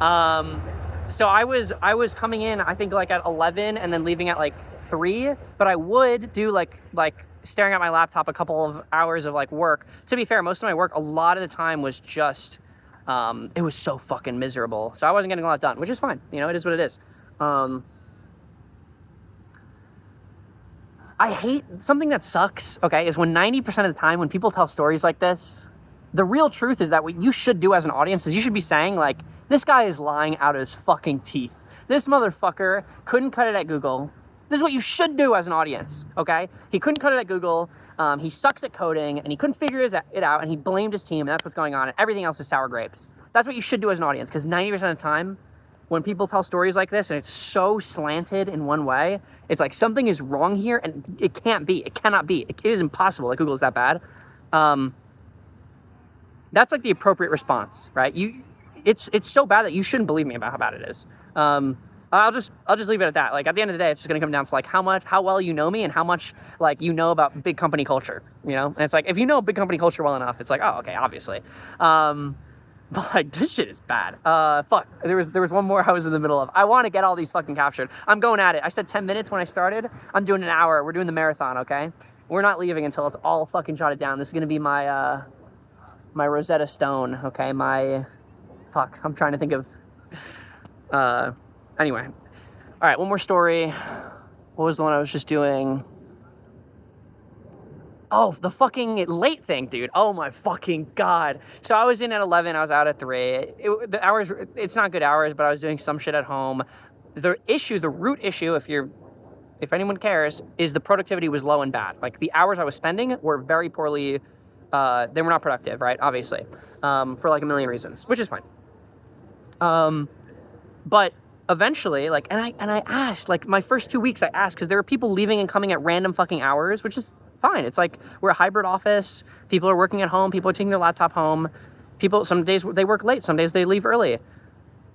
So I was coming in, I think like at 11 and then leaving at like 3, but I would do like staring at my laptop a couple of hours of like work. To be fair, most of my work, a lot of the time was just, it was so fucking miserable. So I wasn't getting a lot done, which is fine. It is what it is. I hate, something that sucks, okay, is when 90% of the time when people tell stories like this, the real truth is that what you should do as an audience is you should be saying, like, this guy is lying out of his fucking teeth. This motherfucker couldn't cut it at Google. This is what you should do as an audience, okay? He couldn't cut it at Google. He sucks at coding, and he couldn't figure it out, and he blamed his team, and that's what's going on, and everything else is sour grapes. That's what you should do as an audience, because 90% of the time, when people tell stories like this and it's so slanted in one way, it's like something is wrong here and it can't be. It cannot be. It is impossible that Google is that bad. That's like the appropriate response, right? It's so bad that you shouldn't believe me about how bad it is. I'll just leave it at that. Like at the end of the day, it's just gonna come down to like how well you know me and how much like you know about big company culture, And it's like if you know big company culture well enough, it's like, oh, okay, obviously. But like this shit is bad. Fuck. There was one more I was in the middle of. I want to get all these fucking captured. I'm going at it. I said 10 minutes when I started. I'm doing an hour. We're doing the marathon, okay? We're not leaving until it's all fucking jotted down. This is gonna be my my Rosetta Stone, okay? Fuck. I'm trying to think of. Anyway. All right. One more story. What was the one I was just doing? Oh, the fucking late thing, dude. Oh my fucking God. So I was in at 11, I was out at 3. The hours, it's not good hours, but I was doing some shit at home. The root issue, if anyone cares, is the productivity was low and bad. Like, the hours I was spending were very poorly, they were not productive, right? Obviously, for like a million reasons, which is fine. But eventually, like, and I asked, like, my first 2 weeks I asked, because there were people leaving and coming at random fucking hours, which is fine. It's like, we're a hybrid office. People are working at home. People are taking their laptop home. People, some days they work late. Some days they leave early.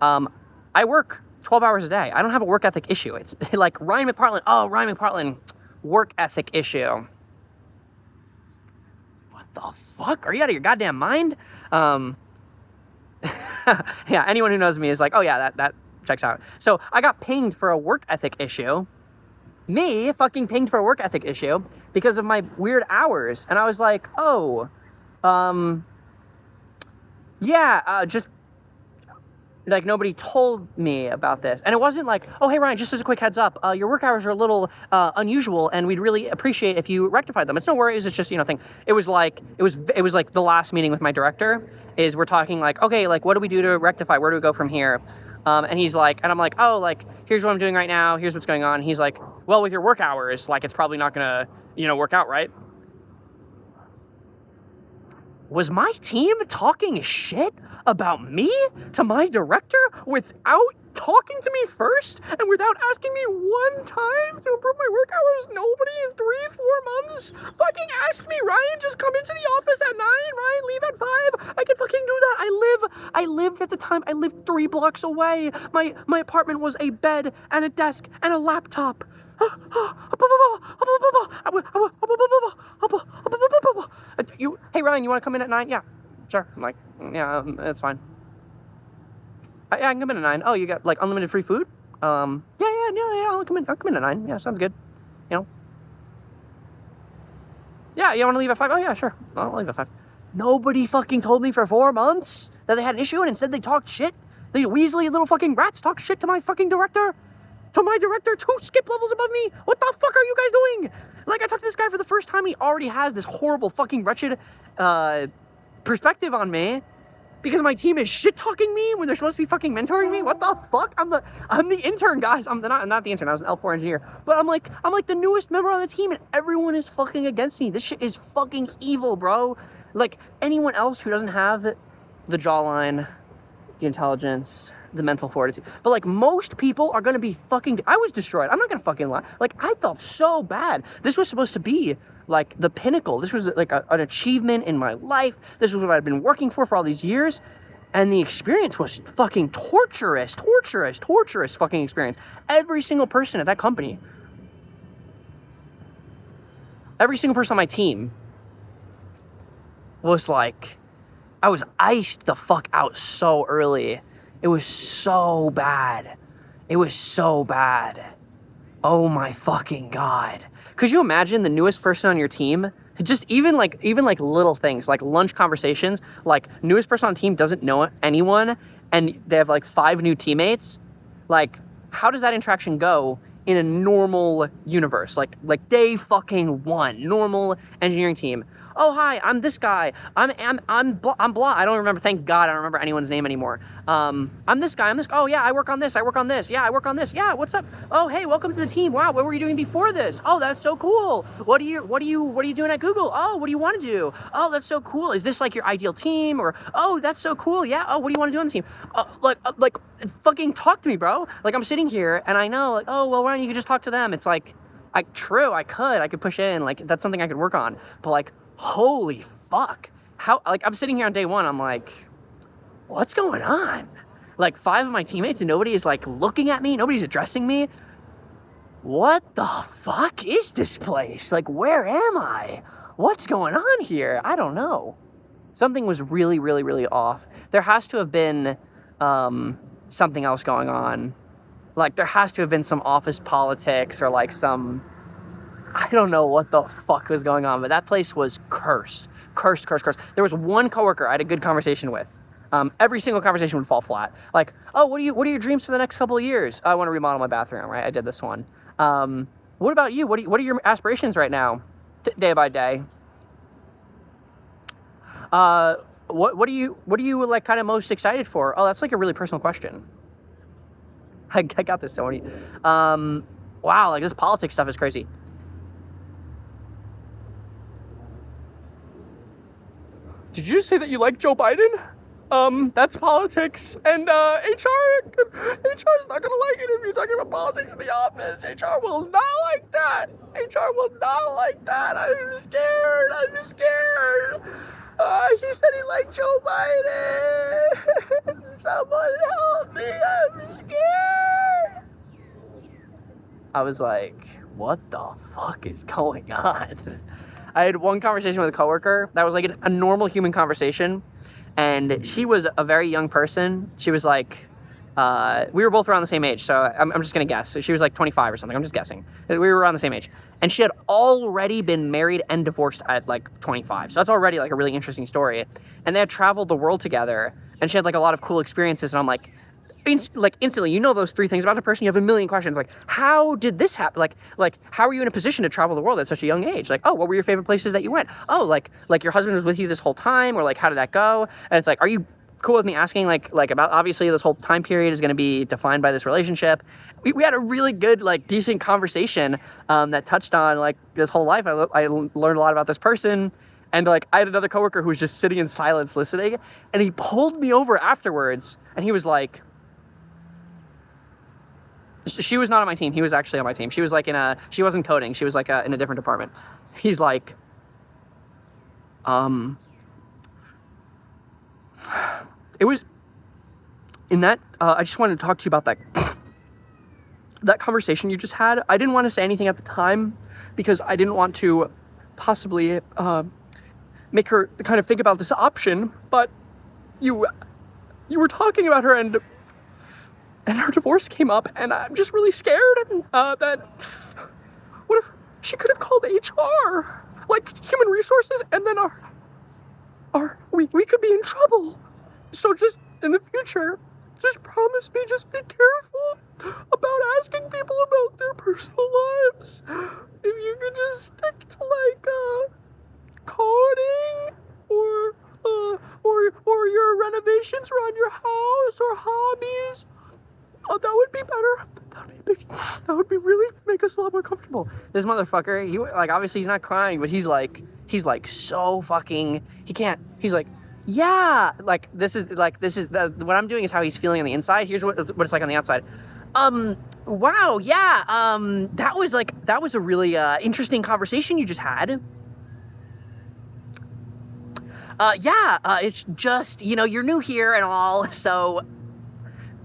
I work 12 hours a day. I don't have a work ethic issue. It's like Ryan McPartlin. Oh, Ryan McPartlin, work ethic issue. What the fuck? Are you out of your goddamn mind? Yeah, anyone who knows me is like, oh yeah, that checks out. So I got pinged for a work ethic issue. Me fucking pinged for a work ethic issue because of my weird hours. And I was like, oh, yeah, just, like, nobody told me about this. And it wasn't like, oh, hey, Ryan, just as a quick heads up, your work hours are a little unusual, and we'd really appreciate if you rectified them. It's no worries. It's just, thing. It was like the last meeting with my director is we're talking like, okay, like, what do we do to rectify? Where do we go from here? And he's like, and I'm like, oh, like, here's what I'm doing right now. Here's what's going on. He's like, well, with your work hours, like, it's probably not gonna, work out, right? Was my team talking shit about me to my director without talking to me first and without asking me one time to improve my work hours? Nobody in 3-4 months fucking asked me, Ryan, just come into the office at 9, Ryan, leave at 5. I can fucking do that. I lived at the time, I lived 3 blocks away. My apartment was a bed and a desk and a laptop. Hey Ryan, you want to come in at 9? Yeah, sure. I'm like, yeah, that's fine. Yeah, I can come in at 9. Oh, you got like unlimited free food? Yeah. I'll come in at 9. Yeah, sounds good. Yeah, you want to leave at 5? Oh yeah, sure. I'll leave at 5. Nobody fucking told me for 4 months that they had an issue, and instead they talked shit. The Weasley little fucking rats talked shit to my fucking director. To my director, 2 skip levels above me. What the fuck are you guys doing? Like, I talked to this guy for the first time. He already has this horrible fucking wretched perspective on me because my team is shit talking me when they're supposed to be fucking mentoring me. What the fuck? I'm the intern, guys. I'm not the intern. I was an L4 engineer, but I'm like the newest member on the team, and everyone is fucking against me. This shit is fucking evil, bro. Like, anyone else who doesn't have the jawline, the intelligence, the mental fortitude, but like, most people are gonna be fucking. I was destroyed. I'm not gonna fucking lie. Like, I felt so bad. This was supposed to be like the pinnacle. This was like an achievement in my life. This was what I'd been working for all these years, and the experience was fucking torturous fucking experience. Every single person at that company, every single person on my team was like, I was iced the fuck out so early. It was so bad. Oh my fucking God. Could you imagine the newest person on your team? Just even like little things, like lunch conversations, like newest person on team doesn't know anyone and they have like 5 new teammates. Like, how does that interaction go in a normal universe? Like day fucking 1, normal engineering team. Oh, hi, I'm this guy. I'm blah. I don't remember. Thank God, I don't remember anyone's name anymore. I'm this guy. Oh yeah, I work on this. Yeah, I work on this. Yeah, what's up? Oh, hey, welcome to the team. Wow, what were you doing before this? Oh, that's so cool. What are you doing at Google? Oh, what do you want to do? Oh, that's so cool. Is this like your ideal team? Or, oh, that's so cool. Yeah. Oh, what do you want to do on the team? Like, fucking talk to me, bro. Like, I'm sitting here and I know, like, oh, well, Ryan, you could just talk to them. It's like, I could push in. Like, that's something I could work on. But like, holy fuck. How, like, I'm sitting here on day 1, I'm like, what's going on? Like, 5 of my teammates and nobody is like looking at me, nobody's addressing me. What the fuck is this place? Like, where am I? What's going on here? I don't know. Something was really, really, really off. There has to have been something else going on. Like, there has to have been some office politics or like some, I don't know what the fuck was going on, but that place was cursed. There was one coworker I had a good conversation with. Every single conversation would fall flat. Like, oh, what are your dreams for the next couple of years? I want to remodel my bathroom, right? I did this one. What about you? What are your aspirations right now? Day by day. What are you like kind of most excited for? Oh, that's like a really personal question. I got this, Sony. Wow, like this politics stuff is crazy. Did you just say that you like Joe Biden? That's politics, and HR is not gonna like it if you're talking about politics in the office. HR will not like that. HR will not like that. I'm scared. He said he liked Joe Biden. Someone help me. I'm scared. I was like, what the fuck is going on? I had one conversation with a coworker that was like a normal human conversation, and she was a very young person. She was like, we were both around the same age, so I'm just gonna guess. So she was like 25 or something. I'm just guessing. We were around the same age, and she had already been married and divorced at like 25. So that's already like a really interesting story. And they had traveled the world together, and she had like a lot of cool experiences. And I'm like, instantly, you know those three things about a person, you have a million questions, like, how did this happen? Like, how are you in a position to travel the world at such a young age? Like, oh, what were your favorite places that you went? Oh, like your husband was with you this whole time, or like, how did that go? And it's like, are you cool with me asking like about, obviously this whole time period is going to be defined by this relationship. We had a really good, like, decent conversation that touched on like this whole life. I learned a lot about this person. And like, I had another coworker who was just sitting in silence listening, and he pulled me over afterwards, and he was like, she was not on my team. He was actually on my team. She was like she wasn't coding. She was like in a different department. He's like, it was in that, I just wanted to talk to you about that conversation you just had. I didn't want to say anything at the time because I didn't want to possibly make her kind of think about this option, but you were talking about her, and her divorce came up, and I'm just really scared that what if she could have called HR, like human resources, and then we could be in trouble. So just in the future, just promise me, just be careful about asking people about their personal lives. If you could just stick to like coding or your renovations around your house or hobbies. Oh, that would be better. That would be really make us a lot more comfortable. This motherfucker, he like, obviously he's not crying, but he's like so fucking, he can't. He's like, yeah, like this is what I'm doing is how he's feeling on the inside. Here's what it's like on the outside. Wow, yeah. That was a really interesting conversation you just had. It's just, you're new here and all, so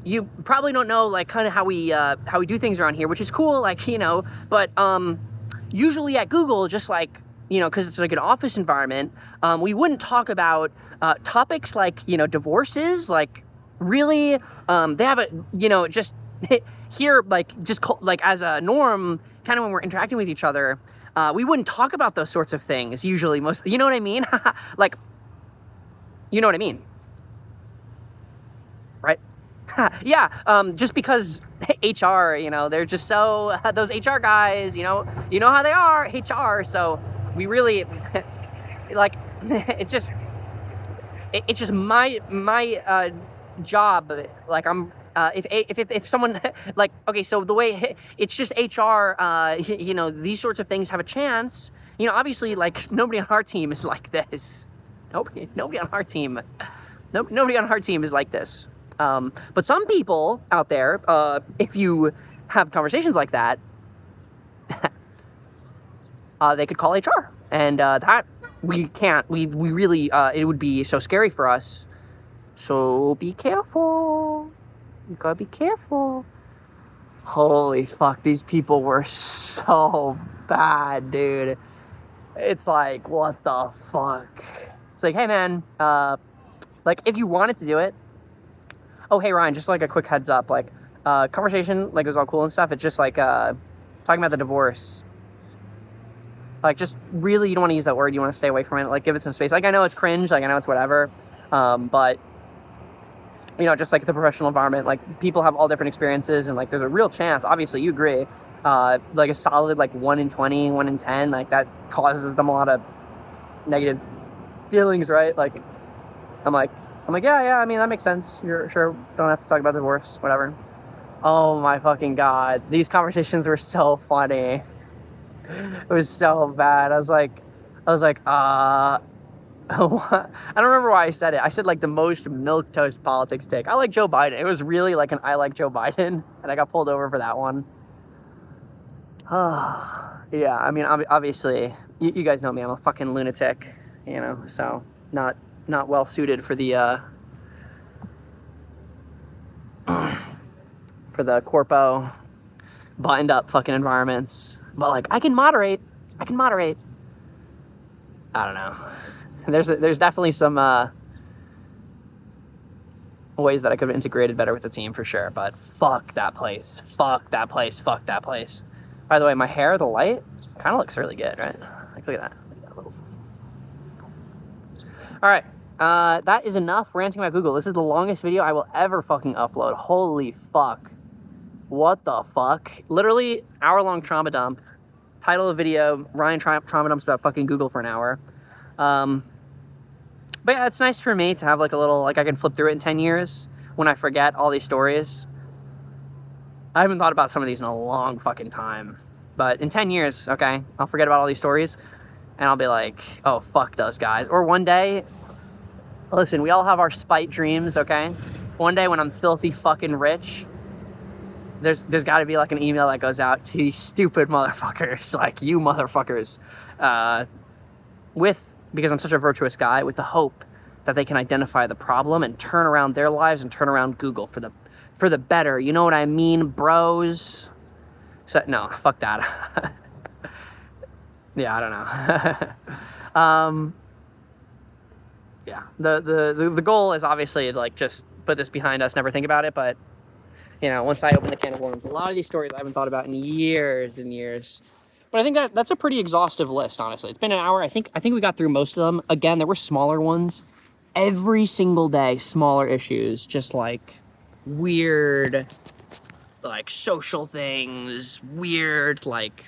you probably don't know like kind of how we do things around here, which is cool, like, but usually at Google, just like, because it's like an office environment, we wouldn't talk about topics like, divorces, like really, they have a, just here, like, just like as a norm, kind of when we're interacting with each other, we wouldn't talk about those sorts of things usually, most, you know what I mean? Like, you know what I mean, right? Yeah, just because HR, they're just so, those HR guys, you know how they are, HR, so we really, like, it's just my job, like, I'm, if someone, like, okay, so the way, it's just HR, these sorts of things have a chance, obviously, like, nobody on our team is like this, nobody on our team, nobody on our team is like this. But some people out there, if you have conversations like that, they could call HR, and that we can't. We really, it would be so scary for us. So be careful. You gotta be careful. Holy fuck, these people were so bad, dude. It's like, what the fuck? It's like, hey man, like, if you wanted to do it. Oh, hey, Ryan, just like a quick heads up, like, conversation, like, it was all cool and stuff. It's just like, talking about the divorce. Like, just really, you don't want to use that word. You want to stay away from it. Like, give it some space. Like, I know it's cringe. Like, I know it's whatever. But, just like the professional environment, like, people have all different experiences. And, like, there's a real chance, obviously, you agree, like, a solid, like, 1 in 20, 1 in 10, like, that causes them a lot of negative feelings, right? Like, I'm like, yeah, I mean, that makes sense. You're sure, don't have to talk about divorce, whatever. Oh my fucking God. These conversations were so funny. It was so bad. I was like, I don't remember why I said it. I said like the most milquetoast politics take. I like Joe Biden. It was really like an I like Joe Biden, and I got pulled over for that one. Yeah, I mean, obviously, you guys know me. I'm a fucking lunatic, you know, so not well suited for the for the corpo buttoned up fucking environments. But like, I can moderate. I don't know. There's definitely some ways that I could have integrated better with the team for sure. But fuck that place. Fuck that place. Fuck that place. By the way, my hair, the light, kind of looks really good, right? Like, look at that. All right. That is enough ranting about Google. This is the longest video I will ever fucking upload. Holy fuck. What the fuck? Literally, hour-long trauma dump. Title of video, Ryan trauma dumps about fucking Google for an hour. But yeah, it's nice for me to have like a little, like I can flip through it in 10 years when I forget all these stories. I haven't thought about some of these in a long fucking time. But in 10 years, okay, I'll forget about all these stories and I'll be like, oh, fuck those guys. Or one day, listen, we all have our spite dreams, okay? One day when I'm filthy fucking rich, there's got to be like an email that goes out to these stupid motherfuckers, like you motherfuckers, because I'm such a virtuous guy, with the hope that they can identify the problem and turn around their lives and turn around Google for the better. You know what I mean, bros? So no, fuck that. Yeah, I don't know. Yeah, the goal is obviously like just put this behind us, never think about it, but you know, once I open the can of worms, a lot of these stories I haven't thought about in years and years. But I think that's a pretty exhaustive list, honestly. It's been an hour. I think we got through most of them. Again, there were smaller ones. Every single day, smaller issues, just like weird, like social things, weird, like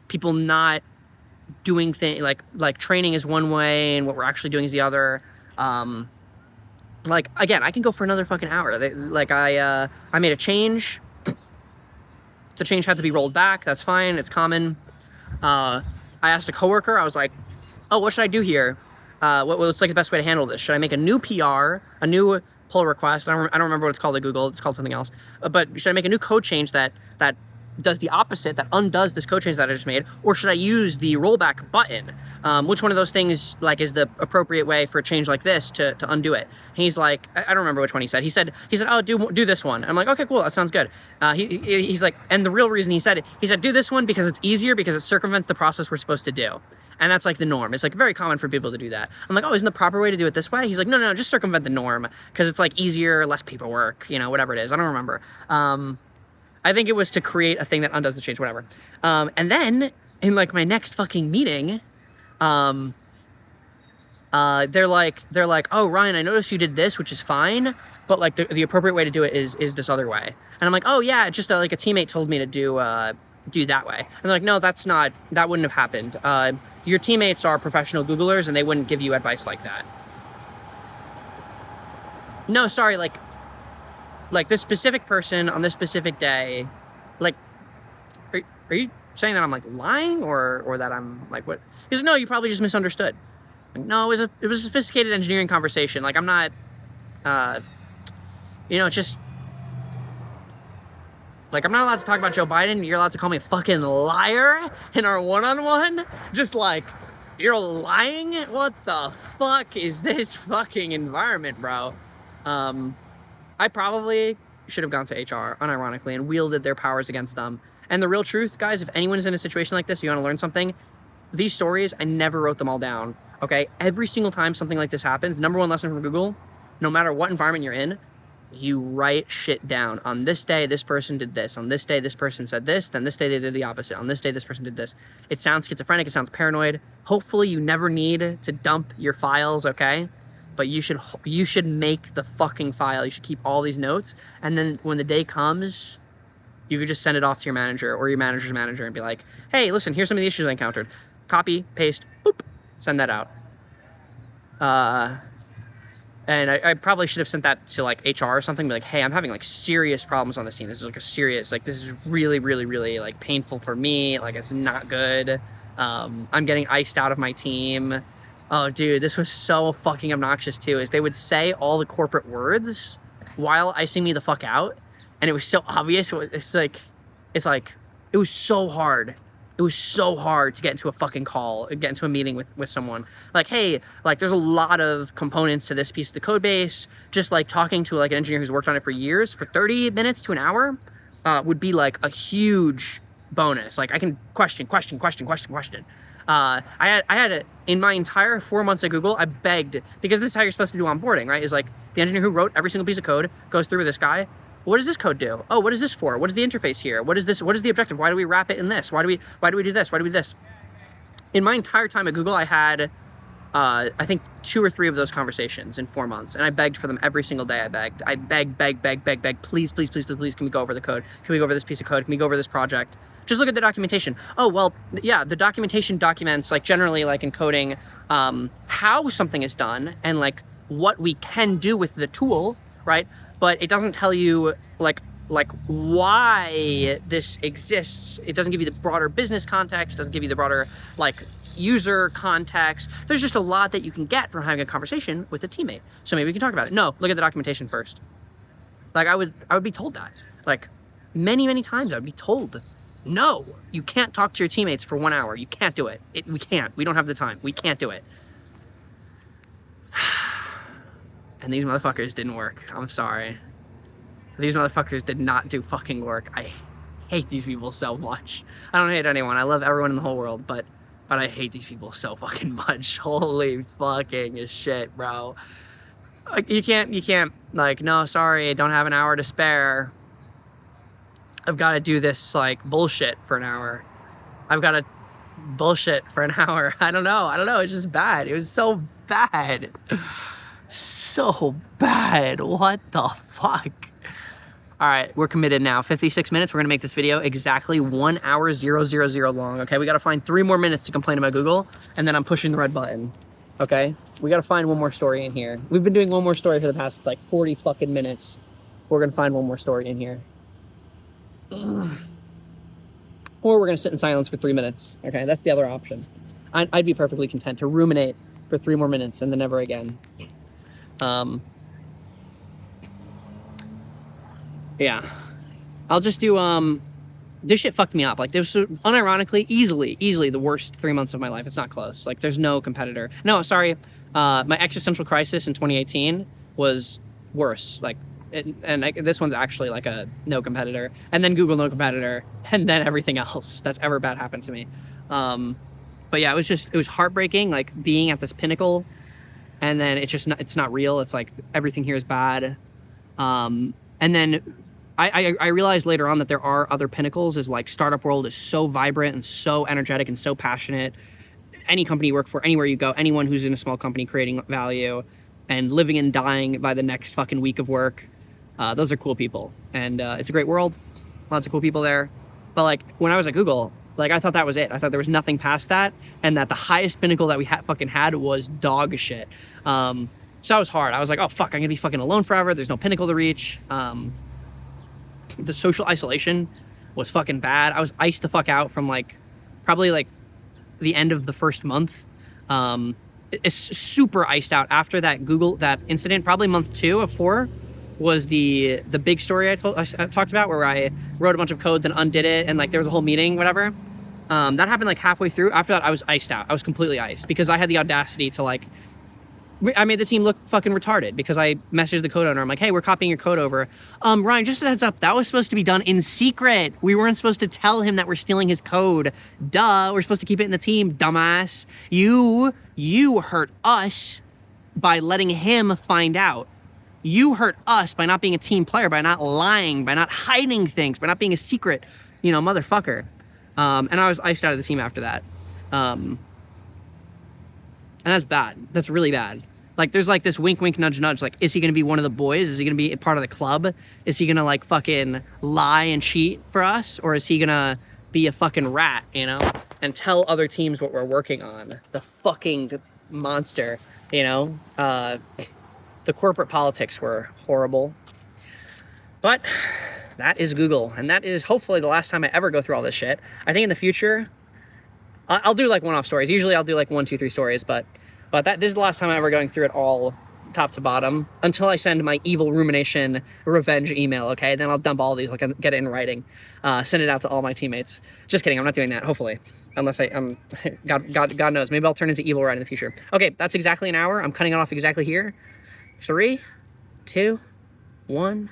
people not doing things, like training is one way and what we're actually doing is the other. Like, again, I can go for another fucking hour. Like, I made a change. The change had to be rolled back. That's fine. It's common. I asked a coworker. I was like, oh, what should I do here? What's like the best way to handle this? Should I make a new PR, a new pull request? I don't remember what it's called at Google. It's called something else. But should I make a new code change that does the opposite, that undoes this code change that I just made? Or should I use the rollback button? Which one of those things like is the appropriate way for a change like this to undo it? And he's like, I don't remember which one he said. He said, oh, do this one. I'm like, okay, cool, that sounds good. He's like, and the real reason he said do this one because it's easier, because it circumvents the process we're supposed to do. And that's like the norm. It's like very common for people to do that. I'm like, oh, isn't the proper way to do it this way? He's like, no, just circumvent the norm because it's like easier, less paperwork, you know, whatever it is. I don't remember. I think it was to create a thing that undoes the change, whatever. And then in like my next fucking meeting, they're like, oh, Ryan, I noticed you did this, which is fine, but like the appropriate way to do it is this other way. And I'm like, oh yeah, just like a teammate told me to do that way. And they're like, no, that wouldn't have happened. Your teammates are professional Googlers and they wouldn't give you advice like that. No, sorry, like this specific person on this specific day, like, are you saying that I'm like lying or that I'm like what? He's like, no, you probably just misunderstood. Like, no, it was a sophisticated engineering conversation. Like, I'm not, you know, just like, I'm not allowed to talk about Joe Biden. You're allowed to call me a fucking liar in our one-on-one. Just like, you're lying? What the fuck is this fucking environment, bro? I probably should have gone to HR, unironically, and wielded their powers against them. And the real truth, guys, if anyone's in a situation like this, you want to learn something, these stories, I never wrote them all down, okay? Every single time something like this happens, number one lesson from Google, no matter what environment you're in, you write shit down. On this day, this person did this. On this day, this person said this. Then this day, they did the opposite. On this day, this person did this. It sounds schizophrenic. It sounds paranoid. Hopefully, you never need to dump your files, okay? But you should make the fucking file. You should keep all these notes. And then when the day comes, you could just send it off to your manager or your manager's manager and be like, hey, listen, here's some of the issues I encountered. Copy, paste, boop, send that out. And I probably should have sent that to like HR or something, be like, hey, I'm having like serious problems on this team. This is like this is really, really, really like painful for me. Like, it's not good. I'm getting iced out of my team. Oh, dude, this was so fucking obnoxious too, is they would say all the corporate words while icing me the fuck out. And it was so obvious. It was so hard. It was so hard to get into a fucking call, get into a meeting with someone. Like, hey, like, there's a lot of components to this piece of the code base. Just like talking to like an engineer who's worked on it for years, for 30 minutes to an hour, would be like a huge bonus. Like, I can question. I had in my entire 4 months at Google, I begged, because this is how you're supposed to do onboarding, right? Is like the engineer who wrote every single piece of code goes through with this guy. What does this code do? Oh, what is this for? What is the interface here? What is this? What is the objective? Why do we wrap it in this? Why do we do this? Why do we do this? In my entire time at Google, I had, I think 2 or 3 of those conversations in 4 months. And I begged for them every single day. I begged. Please, can we go over the code? Can we go over this piece of code? Can we go over this project? Just look at the documentation. Oh, well, yeah, the documentation documents, like generally like in coding, how something is done and like what we can do with the tool, right? But it doesn't tell you like why this exists. It doesn't give you the broader business context, doesn't give you the broader like user context. There's just a lot that you can get from having a conversation with a teammate. So maybe we can talk about it. No, look at the documentation first. Like I would be told that. Like many times I would be told, no, you can't talk to your teammates for 1 hour. You can't do it. We can't. We don't have the time. We can't do it. And these motherfuckers didn't work. I'm sorry. These motherfuckers did not do fucking work. I hate these people so much. I don't hate anyone. I love everyone in the whole world, but I hate these people so fucking much. Holy fucking shit, bro. Like, you can't, like, no, sorry, I don't have an hour to spare. I've got to do this, like, bullshit for an hour. I've got to bullshit for an hour. I don't know. It's just bad. It was so bad. So bad. What the fuck? All right, we're committed now. 56 minutes. We're gonna make this video exactly 1 hour 000 long. Okay, we gotta find 3 more minutes to complain about Google, and then I'm pushing the red button. Okay, we gotta find one more story in here. We've been doing one more story for the past like 40 fucking minutes. We're gonna find one more story in here. Ugh. Or we're gonna sit in silence for 3 minutes. Okay, that's the other option. I'd be perfectly content to ruminate for 3 more minutes and then never again. Yeah, I'll just do, this shit fucked me up. Like, this was unironically, easily the worst 3 months of my life. It's not close. Like, there's no competitor. No, sorry. My existential crisis in 2018 was worse. Like, this one's actually like a no competitor, and then Google no competitor, and then everything else that's ever bad happened to me. But yeah, it was heartbreaking, like being at this pinnacle, and then it's not real. It's like everything here is bad. And then I realized later on that there are other pinnacles. Is like startup world is so vibrant and so energetic and so passionate. Any company you work for, anywhere you go, anyone who's in a small company creating value and living and dying by the next fucking week of work, those are cool people. And it's a great world. Lots of cool people there. But like when I was at Google, like I thought that was it. I thought there was nothing past that, and that the highest pinnacle that we fucking had was dog shit. So that was hard. I was like, oh fuck, I'm gonna be fucking alone forever. There's no pinnacle to reach. The social isolation was fucking bad. I was iced the fuck out from like probably like the end of the first month. It's super iced out after that incident. Probably month 2 of 4 was the big story I talked about, where I wrote a bunch of code, then undid it, and like there was a whole meeting, whatever. That happened like halfway through. After that, I was iced out. I was completely iced because I had the audacity to like, I made the team look fucking retarded because I messaged the code owner. I'm like, hey, we're copying your code over. Ryan, just a heads up, that was supposed to be done in secret. We weren't supposed to tell him that we're stealing his code. Duh, we're supposed to keep it in the team, dumbass. You hurt us by letting him find out. You hurt us by not being a team player, by not lying, by not hiding things, by not being a secret, motherfucker. And I was iced out of the team after that. And that's bad. That's really bad. Like, there's like this wink, wink, nudge, nudge. Like, is he going to be one of the boys? Is he going to be a part of the club? Is he going to like fucking lie and cheat for us? Or is he going to be a fucking rat, and tell other teams what we're working on? The fucking monster. You know, the corporate politics were horrible. But that is Google, and that is hopefully the last time I ever go through all this shit. I think in the future, I'll do like one-off stories. Usually I'll do like 1, 2, 3 stories, but this is the last time I'm ever going through it all top to bottom until I send my evil rumination revenge email, okay? Then I'll dump all these, like get it in writing, send it out to all my teammates. Just kidding, I'm not doing that, hopefully. Unless God knows, maybe I'll turn into Evil Red in the future. Okay, that's exactly an hour. I'm cutting it off exactly here. 3, 2, 1.